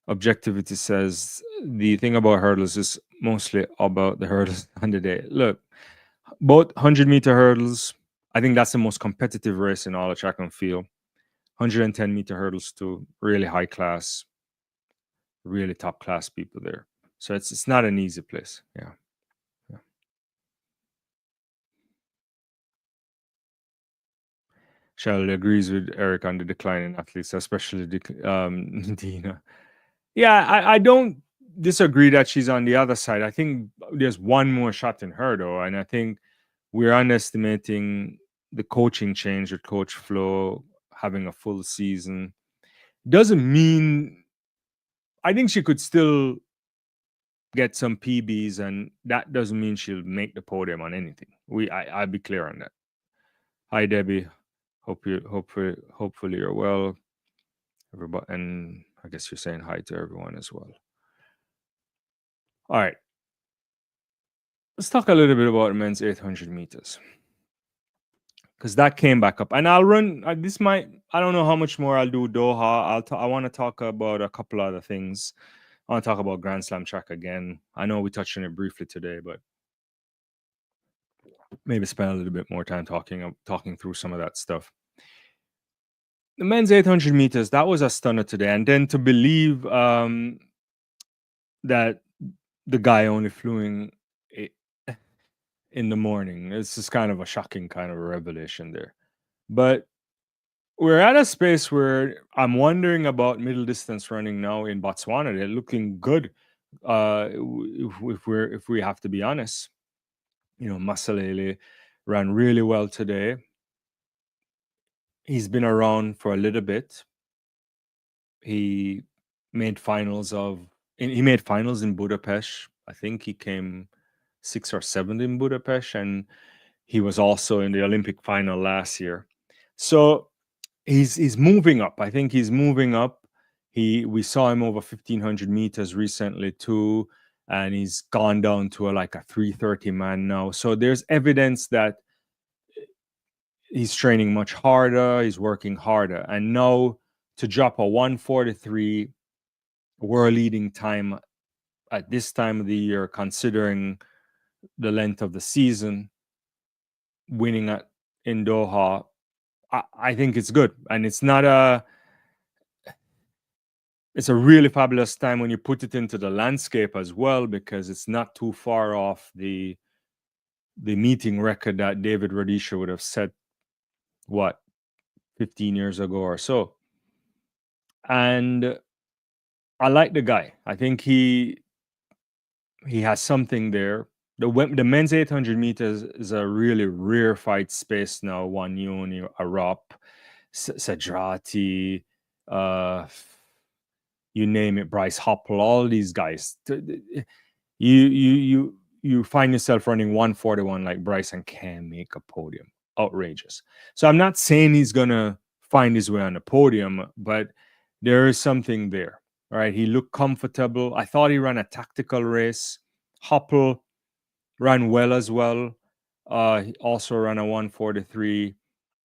Objectivity says the thing about hurdles is mostly about the hurdles on the day. Look, both 100-meter hurdles, I think that's the most competitive race in all of track and field. 110-meter hurdles too, really high class, really top class people there. So it's not an easy place. Yeah. Shell agrees with Eric on the decline in athletes, especially Dina. Yeah, I don't disagree that she's on the other side. I think there's one more shot in her though, and I think we're underestimating the coaching change with Coach Flo having a full season. Doesn't mean I think she could still get some PBs, and that doesn't mean she'll make the podium on anything. I'll be clear on that. Hi Debbie, hopefully you're well. Everybody, and I guess you're saying hi to everyone as well. All right. Let's talk a little bit about men's 800 meters. Because that came back up. And I'll run, I don't know how much more I'll do Doha. I want to talk about a couple other things. I want to talk about Grand Slam track again. I know we touched on it briefly today, but maybe spend a little bit more time talking through some of that stuff. The men's 800 meters, that was a stunner today. And then to believe that the guy only flew in in the morning. It's just kind of a shocking kind of a revelation there. But we're at a space where I'm wondering about middle distance running now in Botswana. They're looking good. If we have to be honest, Masalela ran really well today. He's been around for a little bit. He made finals in Budapest. I think he came 6th or 7th in Budapest, and he was also in the Olympic final last year. So he's moving up. I think he's moving up. We saw him over 1,500 meters recently too, and he's gone down to like a 330 man now. So there's evidence that he's training much harder. He's working harder, and now to drop a 143 world leading time at this time of the year, considering the length of the season, winning in Doha, I think it's good. And it's a really fabulous time when you put it into the landscape as well, because it's not too far off the meeting record that David Rudisha would have set, 15 years ago or so. And I like the guy. I think he has something there. The men's 800 meters is a really rare fight space now. Wanyoni, Arop, Sadrati, you name it, Bryce Hoppel, all these guys. You find yourself running 141 like Bryce and can make a podium. Outrageous. So I'm not saying he's gonna find his way on the podium, but there is something there. All right, he looked comfortable. I thought he ran a tactical race. Hoppel ran well as well. He also ran a 143.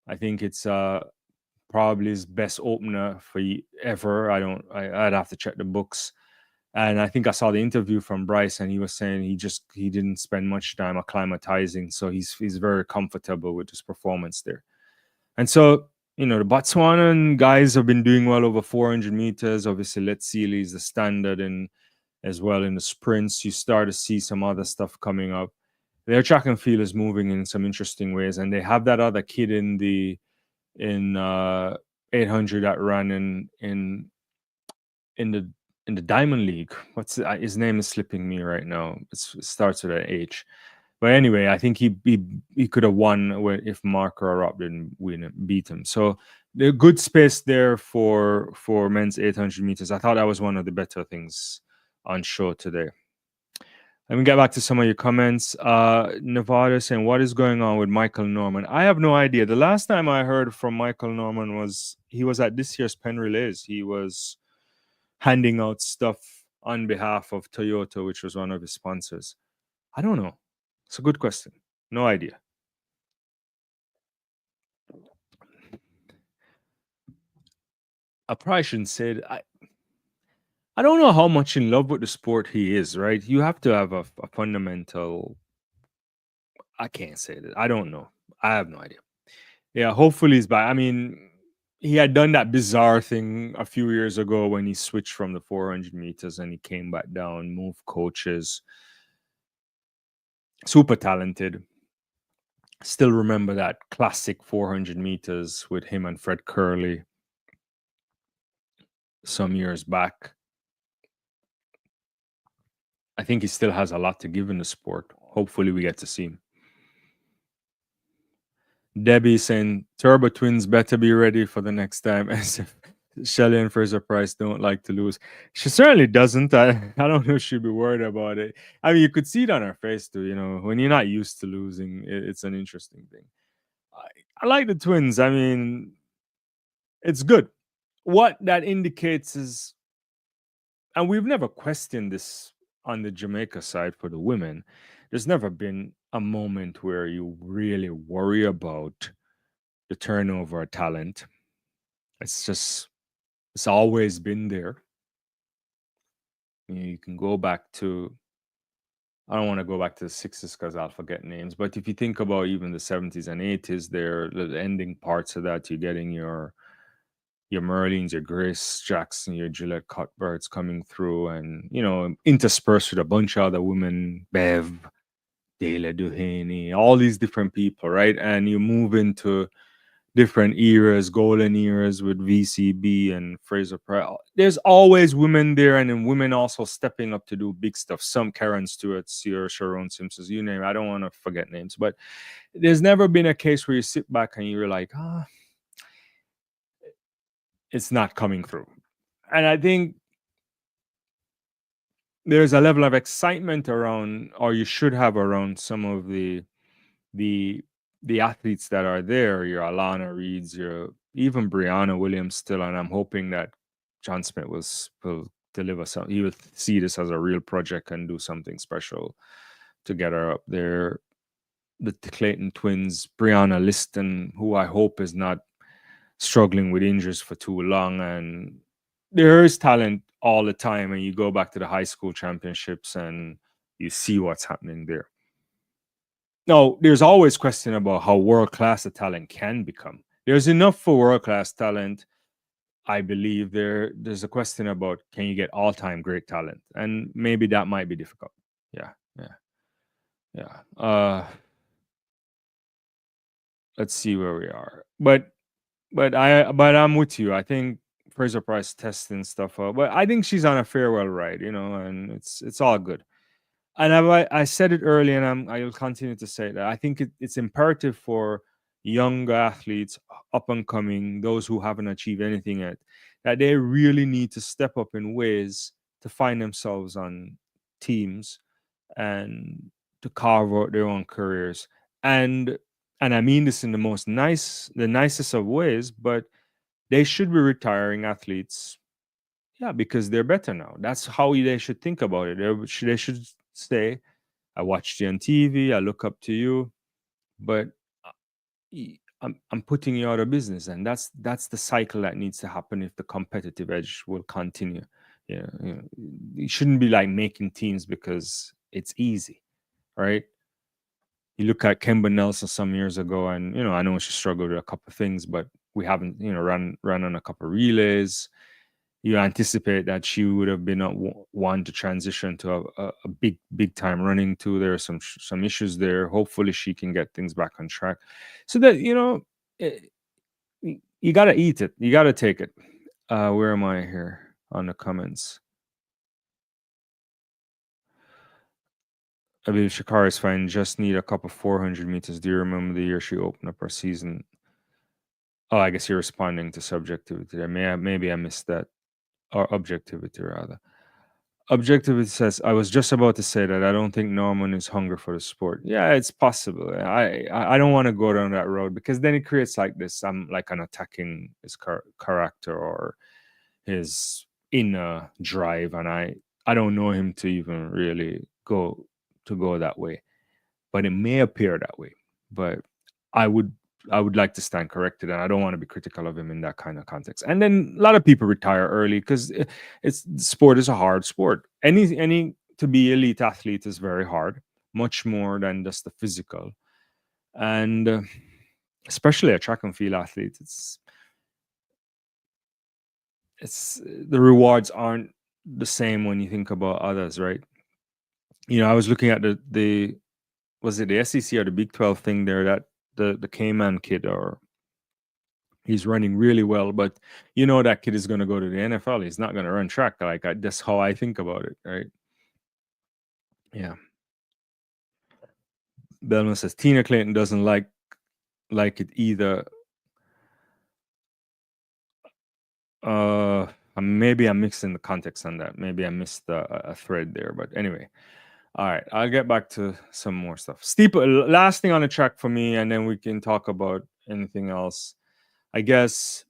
I think it's probably his best opener for ever. I'd have to check the books. And I think I saw the interview from Bryce, and he was saying he didn't spend much time acclimatizing, so he's very comfortable with his performance there. And so, the Botswanan guys have been doing well over 400 meters. Obviously, Letsile is the standard, and as well in the sprints, you start to see some other stuff coming up. Their track and field is moving in some interesting ways, and they have that other kid in 800 that ran in the Diamond League. His name is slipping me right now. It starts with an H. But anyway, I think he could have won if Mark or Rob didn't beat him. So the good space there for men's 800 meters. I thought that was one of the better things on show today. Let me get back to some of your comments. Nevada saying, what is going on with Michael Norman? I have no idea. The last time I heard from Michael Norman was he was at this year's Penn Relays. He was handing out stuff on behalf of Toyota, which was one of his sponsors. I don't know. It's a good question. No idea. I probably shouldn't say it. I don't know how much in love with the sport he is, right? You have to have a fundamental. I can't say that. I don't know. I have no idea. Yeah, hopefully he's back. I mean, he had done that bizarre thing a few years ago when he switched from the 400 meters and he came back down, moved coaches. Super talented. Still remember that classic 400 meters with him and Fred Curley some years back. I think he still has a lot to give in the sport. Hopefully we get to see him. Debbie saying Turbo Twins better be ready for the next time, as if Shelly-Ann Fraser-Pryce don't like to lose. She certainly doesn't. I don't know if she'd be worried about it. I mean, you could see it on her face too. When you're not used to losing, it's an interesting thing. I like the Twins. I mean, it's good. What that indicates is, and we've never questioned this on the Jamaica side for the women, there's never been a moment where you really worry about the turnover of talent. It's always been there. You can go back to, I don't want to go back to the 60s because I'll forget names, but if you think about even the 70s and 80s, there, the ending parts of that, you're getting your Merlins, your Grace Jackson, your Gillette Cuthberts coming through, and interspersed with a bunch of other women, Bev, Dela Duhaney, all these different people, right? And you move into different eras, golden eras with VCB and Fraser-Pryce. There's always women there, and then women also stepping up to do big stuff. Some Karen Stewart, Sierra Sharon Simpsons, you name it. I don't want to forget names, but there's never been a case where you sit back and you're like, it's not coming through. And I think there's a level of excitement around, or you should have around, some of the athletes that are there. Your Alana Reeds, your even Brianna Williams still, and I'm hoping that John Smith will deliver some. He will see this as a real project and do something special to get her up there. The Clayton twins, Brianna Liston, who I hope is not struggling with injuries for too long, and there is talent all the time. And you go back to the high school championships and you see what's happening there. Now, there's always question about how world-class the talent can become. There's enough for world-class talent. I believe there's a question about, can you get all-time great talent? And maybe that might be difficult. Yeah. Let's see where we are. But I'm with you. I think Fraser-Pryce testing stuff out. But I think she's on a farewell ride, and it's all good. And I said it early, and I'll continue to say that. I think it's imperative for young athletes, up and coming, those who haven't achieved anything yet, that they really need to step up in ways to find themselves on teams and to carve out their own careers. And I mean this in the nicest of ways, but they should be retiring athletes, because they're better now. That's how they should think about it. They should say, I watched you on TV, I look up to you, but I'm putting you out of business. And that's the cycle that needs to happen if the competitive edge will continue. It shouldn't be like making teams because it's easy, right? You look at Kemba Nelson some years ago, and I know she struggled with a couple of things, but we haven't ran on a couple of relays. You anticipate that she would have been one to transition to a big time running too. There are some issues there. Hopefully she can get things back on track, so that you got to eat it, you got to take it. Where am I here on the comments? I believe Shakara is fine. Just need a couple 400 meters. Do you remember the year she opened up her season? Oh, I guess you're responding to subjectivity there. Maybe I missed that. Or objectivity, rather. Objectivity says, I was just about to say that I don't think Norman is hungry for the sport. Yeah, it's possible. I don't want to go down that road, because then it creates like this. I'm like an attacking his character or his inner drive, and I don't know him to even really go that way. But it may appear that way. But I would like to stand corrected, and I don't want to be critical of him in that kind of context. And then a lot of people retire early because sport is a hard sport. Any to be elite athlete is very hard, much more than just the physical. And especially a track and field athlete, it's the rewards aren't the same when you think about others, right? I was looking at the was it the SEC or the Big 12 thing there, that the K-Man kid, or he's running really well, but that kid is going to go to the NFL. He's not going to run track. That's how I think about it, right? Yeah. Belman says Tina Clayton doesn't like it either. Maybe I'm mixing the context on that. Maybe I missed a thread there, but anyway. All right, I'll get back to some more stuff. Last thing on the track for me, and then we can talk about anything else. I guess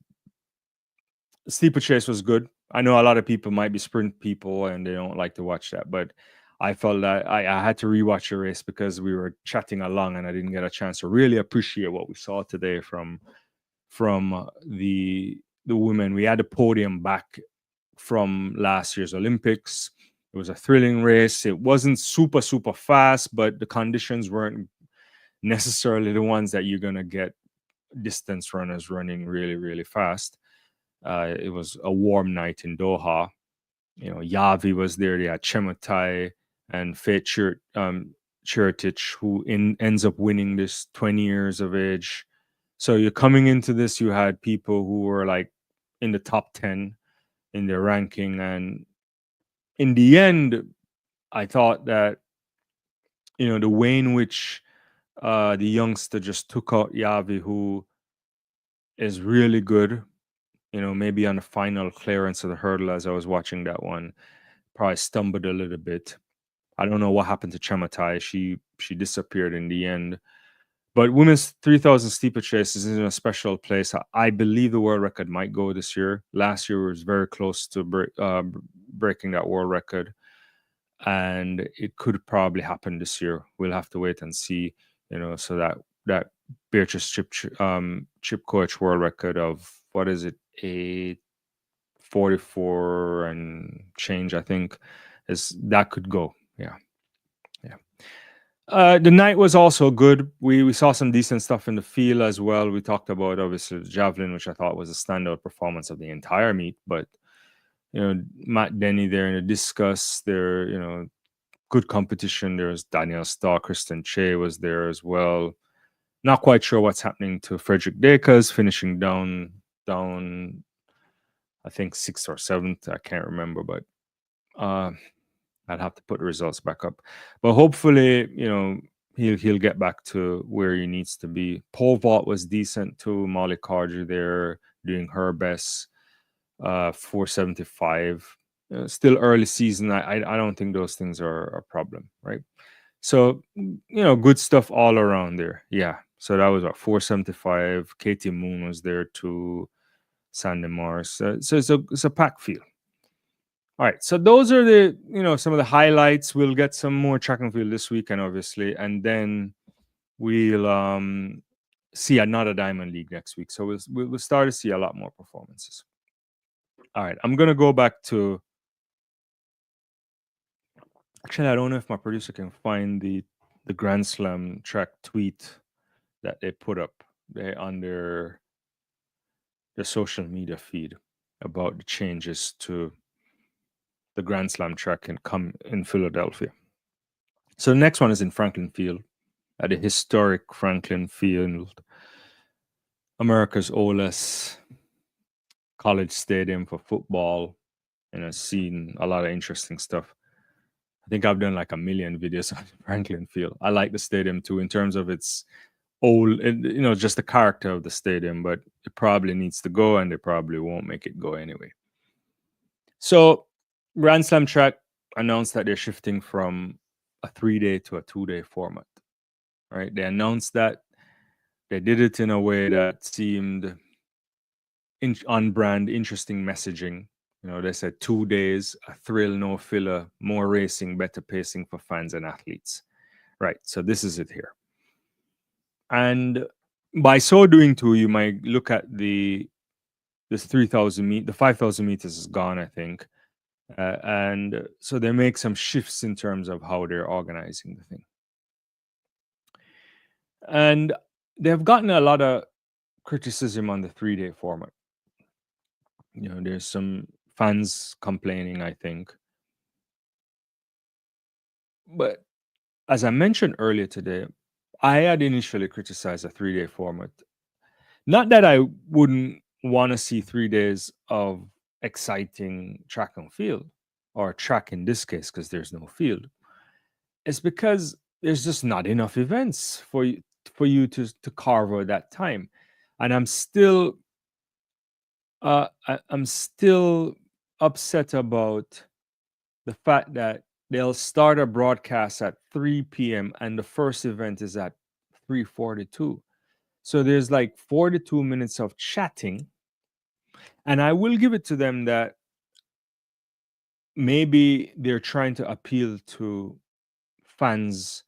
steeplechase was good. I know a lot of people might be sprint people and they don't like to watch that, but I felt that I had to rewatch the race because we were chatting along and I didn't get a chance to really appreciate what we saw today from the women. We had a podium back from last year's Olympics. It was a thrilling race. It wasn't super fast, but the conditions weren't necessarily the ones that you're going to get distance runners running really fast. It was a warm night in Doha. Yavi was there. They had Chemutai and Faith Chiritich, who ends up winning this 20 years of age. So you're coming into this, you had people who were like in the top 10 in their ranking. And in the end, I thought that, the way in which the youngster just took out Yavi, who is really good, maybe on the final clearance of the hurdle as I was watching that one, probably stumbled a little bit. I don't know what happened to Chamatai. She disappeared in the end. But women's 3,000 steeplechase is in a special place. I believe the world record might go this year. Last year was very close to breaking that world record, and it could probably happen this year. We'll have to wait and see. So that Beatrice chip coach world record of what is it, a 44 and change, I think, is that could go. Yeah. The night was also good. We saw some decent stuff in the field as well. We talked about obviously the javelin, which I thought was a standout performance of the entire meet. But Matt Denny there in the discus, there, good competition. There was Daniel Starr, Kristen Che was there as well. Not quite sure what's happening to Frederick Dakers, finishing down, I think 6th or 7th. I can't remember, but I'd have to put the results back up. But hopefully, he'll get back to where he needs to be. Pole vault was decent too. Molly Carter there doing her best, 475. Still early season. I don't think those things are a problem, right? So, good stuff all around there. Yeah. So that was 475. Katie Moon was there too. Sandy Morris. So it's a packed field. All right, so those are the some of the highlights. We'll get some more track and field this weekend, obviously, and then we'll see another Diamond League next week. So we'll start to see a lot more performances. All right, I'm gonna go back to. Actually, I don't know if my producer can find the Grand Slam track tweet that they put up on their social media feed about the changes to the Grand Slam track in Philadelphia. So the next one is in Franklin Field, at the historic Franklin Field, America's oldest college stadium for football, and I've seen a lot of interesting stuff. I think I've done like a million videos on Franklin Field. I like the stadium too in terms of its old, just the character of the stadium, but it probably needs to go and they probably won't make it go anyway. So Grand Slam track announced that they're shifting from a 3-day to a 2-day format, right? They announced that. They did it in a way that seemed on brand, interesting messaging. They said 2 days, a thrill, no filler, more racing, better pacing for fans and athletes. Right. So this is it here. And by so doing too, you might look at this 3,000 meters, the 5,000 meters is gone, I think. And so they make some shifts in terms of how they're organizing the thing. And they've gotten a lot of criticism on the 3-day format. There's some fans complaining, I think. But as I mentioned earlier today, I had initially criticized a 3-day format. Not that I wouldn't want to see 3 days of exciting track and field, or track in this case, because there's no field. It's because there's just not enough events for you to carve out that time. And I'm still upset about the fact that they'll start a broadcast at 3 p.m. and the first event is at 3:42. So there's like 42 minutes of chatting. And I will give it to them that maybe they're trying to appeal to fans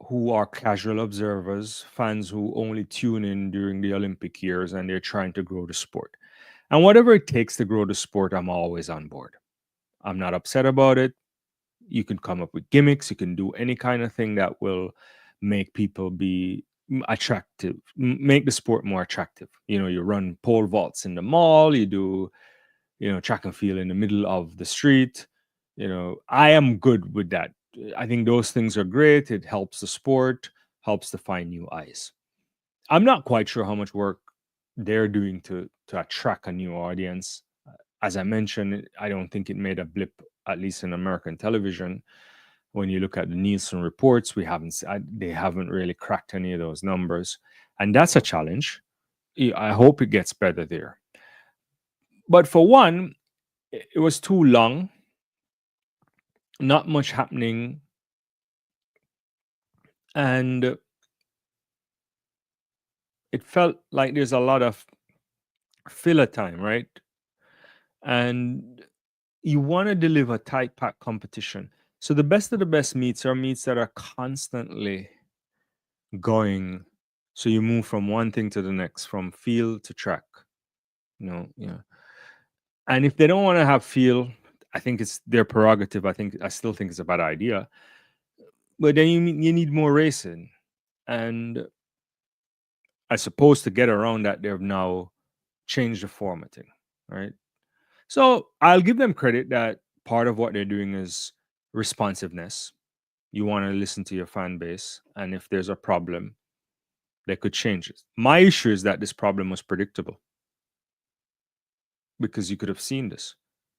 who are casual observers, fans who only tune in during the Olympic years, and they're trying to grow the sport. And whatever it takes to grow the sport, I'm always on board. I'm not upset about it. You can come up with gimmicks. You can do any kind of thing that will make people be attractive, make the sport more attractive. You run pole vaults in the mall, you do, track and field in the middle of the street. I am good with that. I think those things are great. It helps the sport, helps to find new eyes. I'm not quite sure how much work they're doing to attract a new audience. As I mentioned, I don't think it made a blip, at least in American television. When you look at the Nielsen reports, they haven't really cracked any of those numbers, and that's a challenge. I hope it gets better there. But for one, it was too long, not much happening, and it felt like there's a lot of filler time, right? And you want to deliver tight pack competition. So the best of the best meets are meets that are constantly going. So you move from one thing to the next, from field to track. Yeah. And if they don't want to have field, I think it's their prerogative. I still think it's a bad idea. But then you need more racing. And I suppose to get around that, they've now changed the formatting, right? So I'll give them credit that part of what they're doing is responsiveness. You want to listen to your fan base, and if there's a problem, they could change it. My issue is that this problem was predictable because you could have seen this.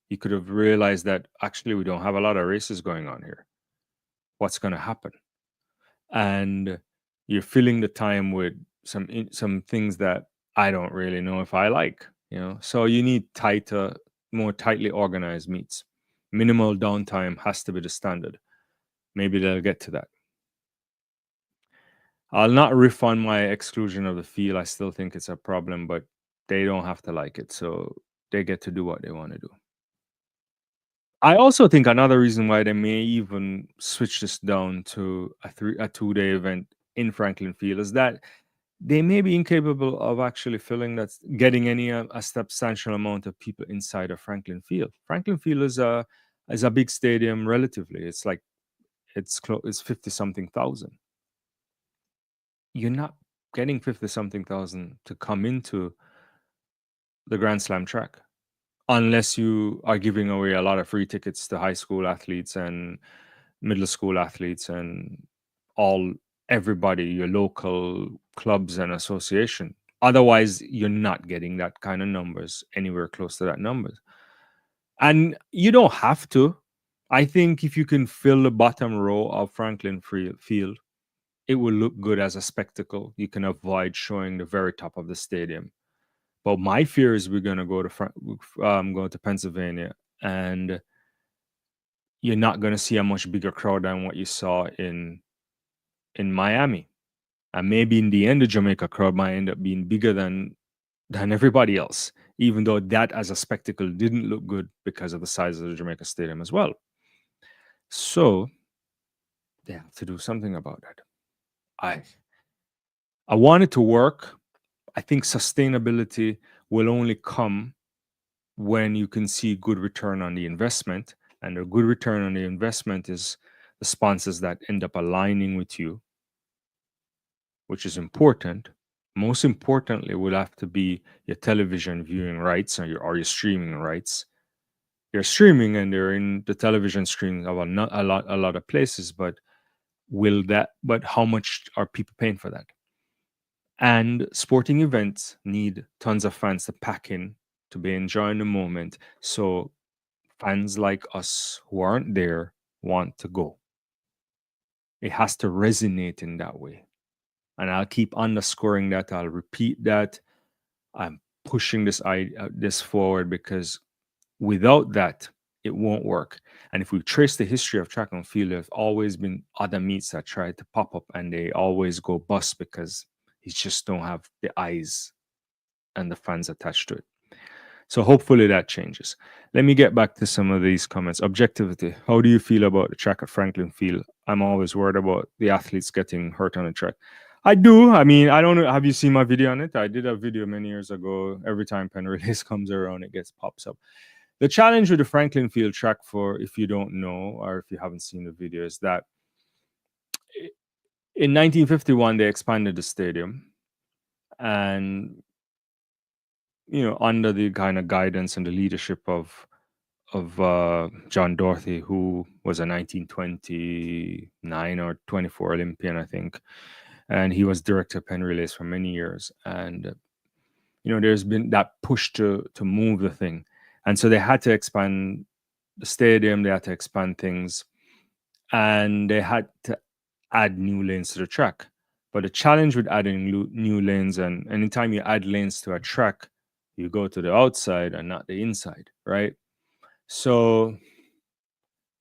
You could have realized that actually we don't have a lot of races going on here. What's going to happen? And you're filling the time with some things that I don't really know if I like. So you need tighter, more tightly organized meets. Minimal downtime has to be the standard. Maybe they'll get to that. I'll not riff on my exclusion of the field. I still think it's a problem, but they don't have to like it. So they get to do what they want to do. I also think another reason why they may even switch this down to a 2-day event in Franklin Field is that they may be incapable of actually getting a substantial amount of people inside of Franklin Field. Franklin Field is a big stadium relatively. It's like it's 50-something thousand. You're not getting 50-something thousand to come into the Grand Slam track unless you are giving away a lot of free tickets to high school athletes and middle school athletes and everybody, your local clubs and association. Otherwise, you're not getting that kind of numbers anywhere close to that numbers. And you don't have to. I think if you can fill the bottom row of Franklin Field, it will look good as a spectacle. You can avoid showing the very top of the stadium. But my fear is we're going to go to Pennsylvania, and you're not going to see a much bigger crowd than what you saw in Miami. And maybe in the end, the Jamaica crowd might end up being bigger than everybody else, even though that as a spectacle didn't look good because of the size of the Jamaica Stadium as well. So they have to do something about that. I want it to work. I think sustainability will only come when you can see good return on the investment. And a good return on the investment is the sponsors that end up aligning with you, which is important. Most importantly, will have to be your television viewing rights or your streaming rights. You're streaming and they're in the television screen of a lot of places, but how much are people paying for that? And sporting events need tons of fans to pack in to be enjoying the moment. So fans like us who aren't there want to go. It has to resonate in that way. And I'll keep underscoring that. I'll repeat that. I'm pushing this forward because without that, it won't work. And if we trace the history of track and field, there's always been other meets that try to pop up and they always go bust because you just don't have the eyes and the fans attached to it. So hopefully that changes. Let me get back to some of these comments. Objectivity. How do you feel about the track at Franklin Field? I'm always worried about the athletes getting hurt on the track. I do. I mean, I don't know. Have you seen my video on it? I did a video many years ago. Every time Penn Relays comes around, it pops up. The challenge with the Franklin Field track, if you don't know or if you haven't seen the video, is that in 1951 they expanded the stadium, and under the kind of guidance and the leadership of John Dorothy, who was a 1929 or 24 Olympian, I think, and he was director of Penn Relays for many years. And there's been that push to move the thing, and so they had to expand the stadium. They had to expand things, and they had to add new lanes to the track. But the challenge with adding new lanes, and anytime you add lanes to a track, you go to the outside and not the inside, right? So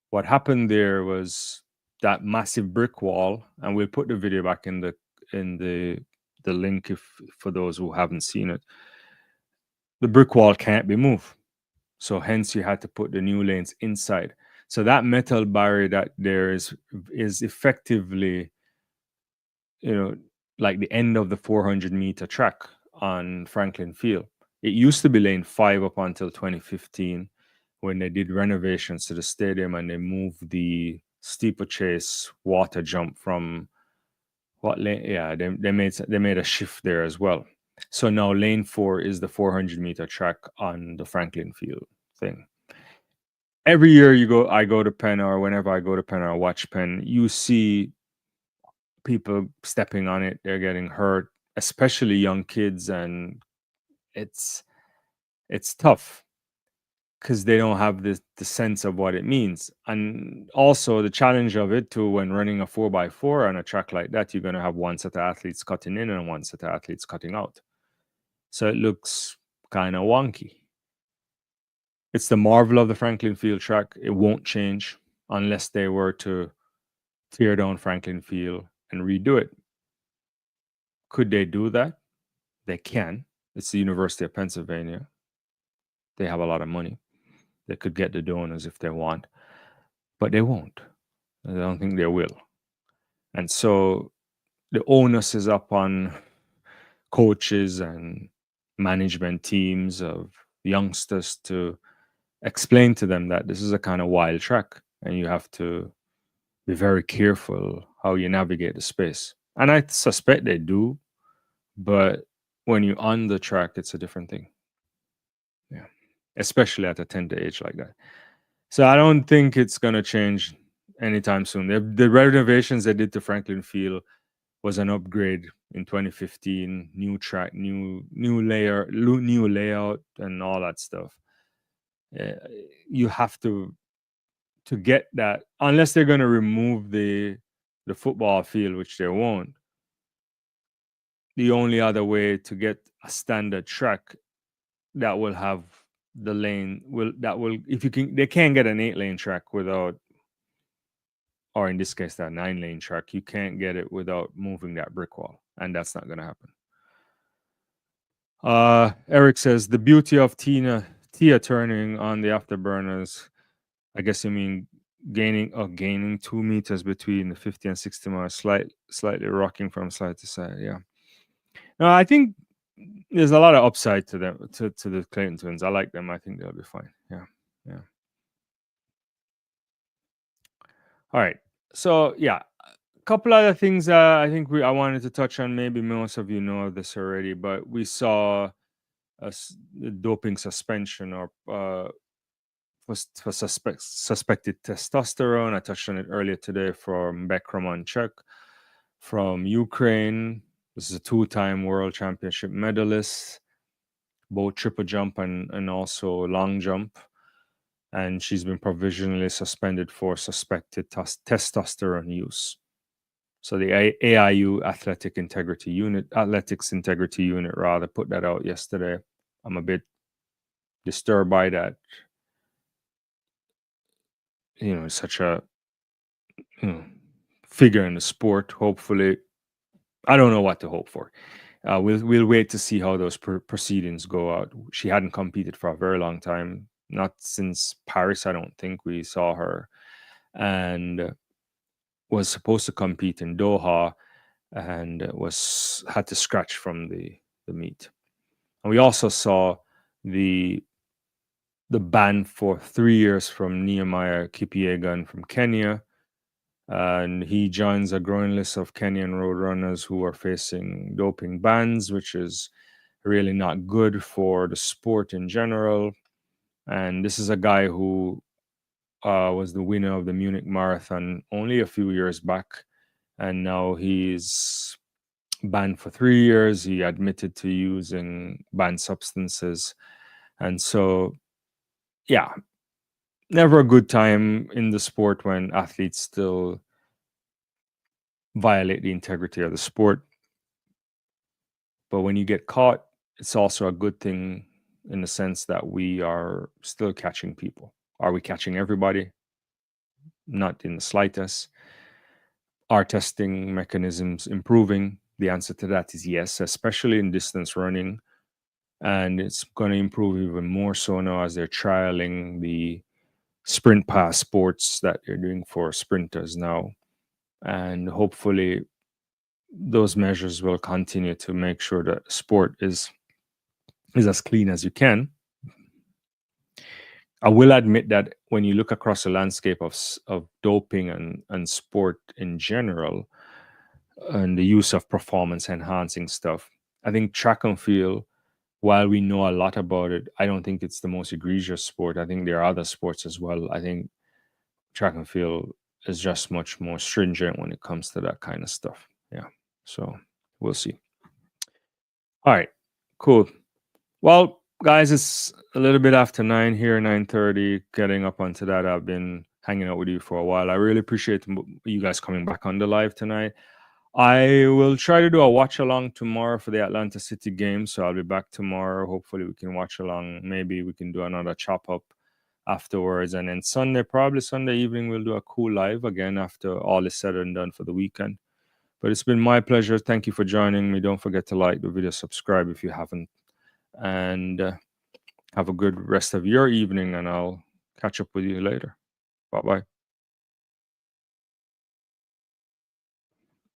what happened there was that massive brick wall, and we'll put the video back in the link for those who haven't seen it. The brick wall can't be moved, so hence you had to put the new lanes inside. So that metal barrier that there is effectively, like the end of the 400-meter track on Franklin Field. It used to be lane 5 up until 2015, when they did renovations to the stadium and they moved the steeplechase water jump from what lane? Yeah, they made a shift there as well. So now lane 4 is the 400-meter track on the Franklin Field thing. Every year I go to Penn, or whenever I go to Penn or watch Penn, you see people stepping on it. They're getting hurt, especially young kids, and it's tough because they don't have the sense of what it means. And also the challenge of it too, when running a 4x4 on a track like that, you're going to have one set of athletes cutting in and one set of athletes cutting out. So it looks kind of wonky. It's the marvel of the Franklin Field track. It won't change unless they were to tear down Franklin Field and redo it. Could they do that? They can. It's the University of Pennsylvania. They have a lot of money. They could get the donors if they want, but they won't. I don't think they will. And so the onus is up on coaches and management teams of youngsters to explain to them that this is a kind of wild track and you have to be very careful how you navigate the space. And I suspect they do, but when you're on the track, it's a different thing. Yeah. Especially at a tender age like that. So I don't think it's going to change anytime soon. The renovations they did to Franklin Field was an upgrade in 2015, new track, new layout, and all that stuff. You have to get that, unless they're going to remove the football field, which they won't. The only other way to get a standard track that will have the lane if you can, they can't get an 8-lane track without, or in this case that 9-lane track, you can't get it without moving that brick wall, and that's not going to happen. Eric says the beauty of Tia turning on the afterburners, I guess you mean gaining 2 meters between the 50 and 60 miles, slightly rocking from side to side. Yeah. No, I think there's a lot of upside to them, to the Clayton twins. I like them. I think they'll be fine. Yeah. All right. So yeah, a couple other things I think I wanted to touch on. Maybe most of you know this already, but we saw a doping suspension or for suspected testosterone. I touched on it earlier today from Bekromanchuk from Ukraine. This is a 2-time world championship medalist, both triple jump and also long jump. And she's been provisionally suspended for suspected testosterone use. So the AIU Athletics Integrity Unit rather put that out yesterday. I'm a bit disturbed by that. Such a figure in the sport. Hopefully, I don't know what to hope for. We'll wait to see how those proceedings go out. She hadn't competed for a very long time, not since Paris. I don't think we saw her, and was supposed to compete in Doha, and had to scratch from the meet. And we also saw the ban for 3 years from Nehemiah Kipyegon from Kenya. And he joins a growing list of Kenyan road runners who are facing doping bans, which is really not good for the sport in general. And this is a guy who was the winner of the Munich Marathon only a few years back. And now he's banned for 3 years. He admitted to using banned substances. And so, yeah, never a good time in the sport when athletes still violate the integrity of the sport. But when you get caught, it's also a good thing in the sense that we are still catching people. Are we catching everybody? Not in the slightest. Are testing mechanisms improving? The answer to that is yes, especially in distance running. And it's going to improve even more so now as they're trialing the sprint passports that they're doing for sprinters now. And hopefully those measures will continue to make sure that sport is as clean as you can. I will admit that when you look across the landscape of doping and sport in general, and the use of performance enhancing stuff, I think track and field, while we know a lot about it, I don't think it's the most egregious sport. I think there are other sports as well. I think track and field is just much more stringent when it comes to that kind of stuff. Yeah. So we'll see. All right. Cool. Well, guys, it's a little bit after 9 here, 9:30. Getting up onto that, I've been hanging out with you for a while. I really appreciate you guys coming back on the live tonight. I will try to do a watch along tomorrow for the Atlanta City game. So I'll be back tomorrow. Hopefully we can watch along. Maybe we can do another chop up afterwards. And then Sunday, probably Sunday evening, we'll do a cool live again after all is said and done for the weekend. But it's been my pleasure. Thank you for joining me. Don't forget to like the video, subscribe if you haven't. And have a good rest of your evening. And I'll catch up with you later. Bye-bye.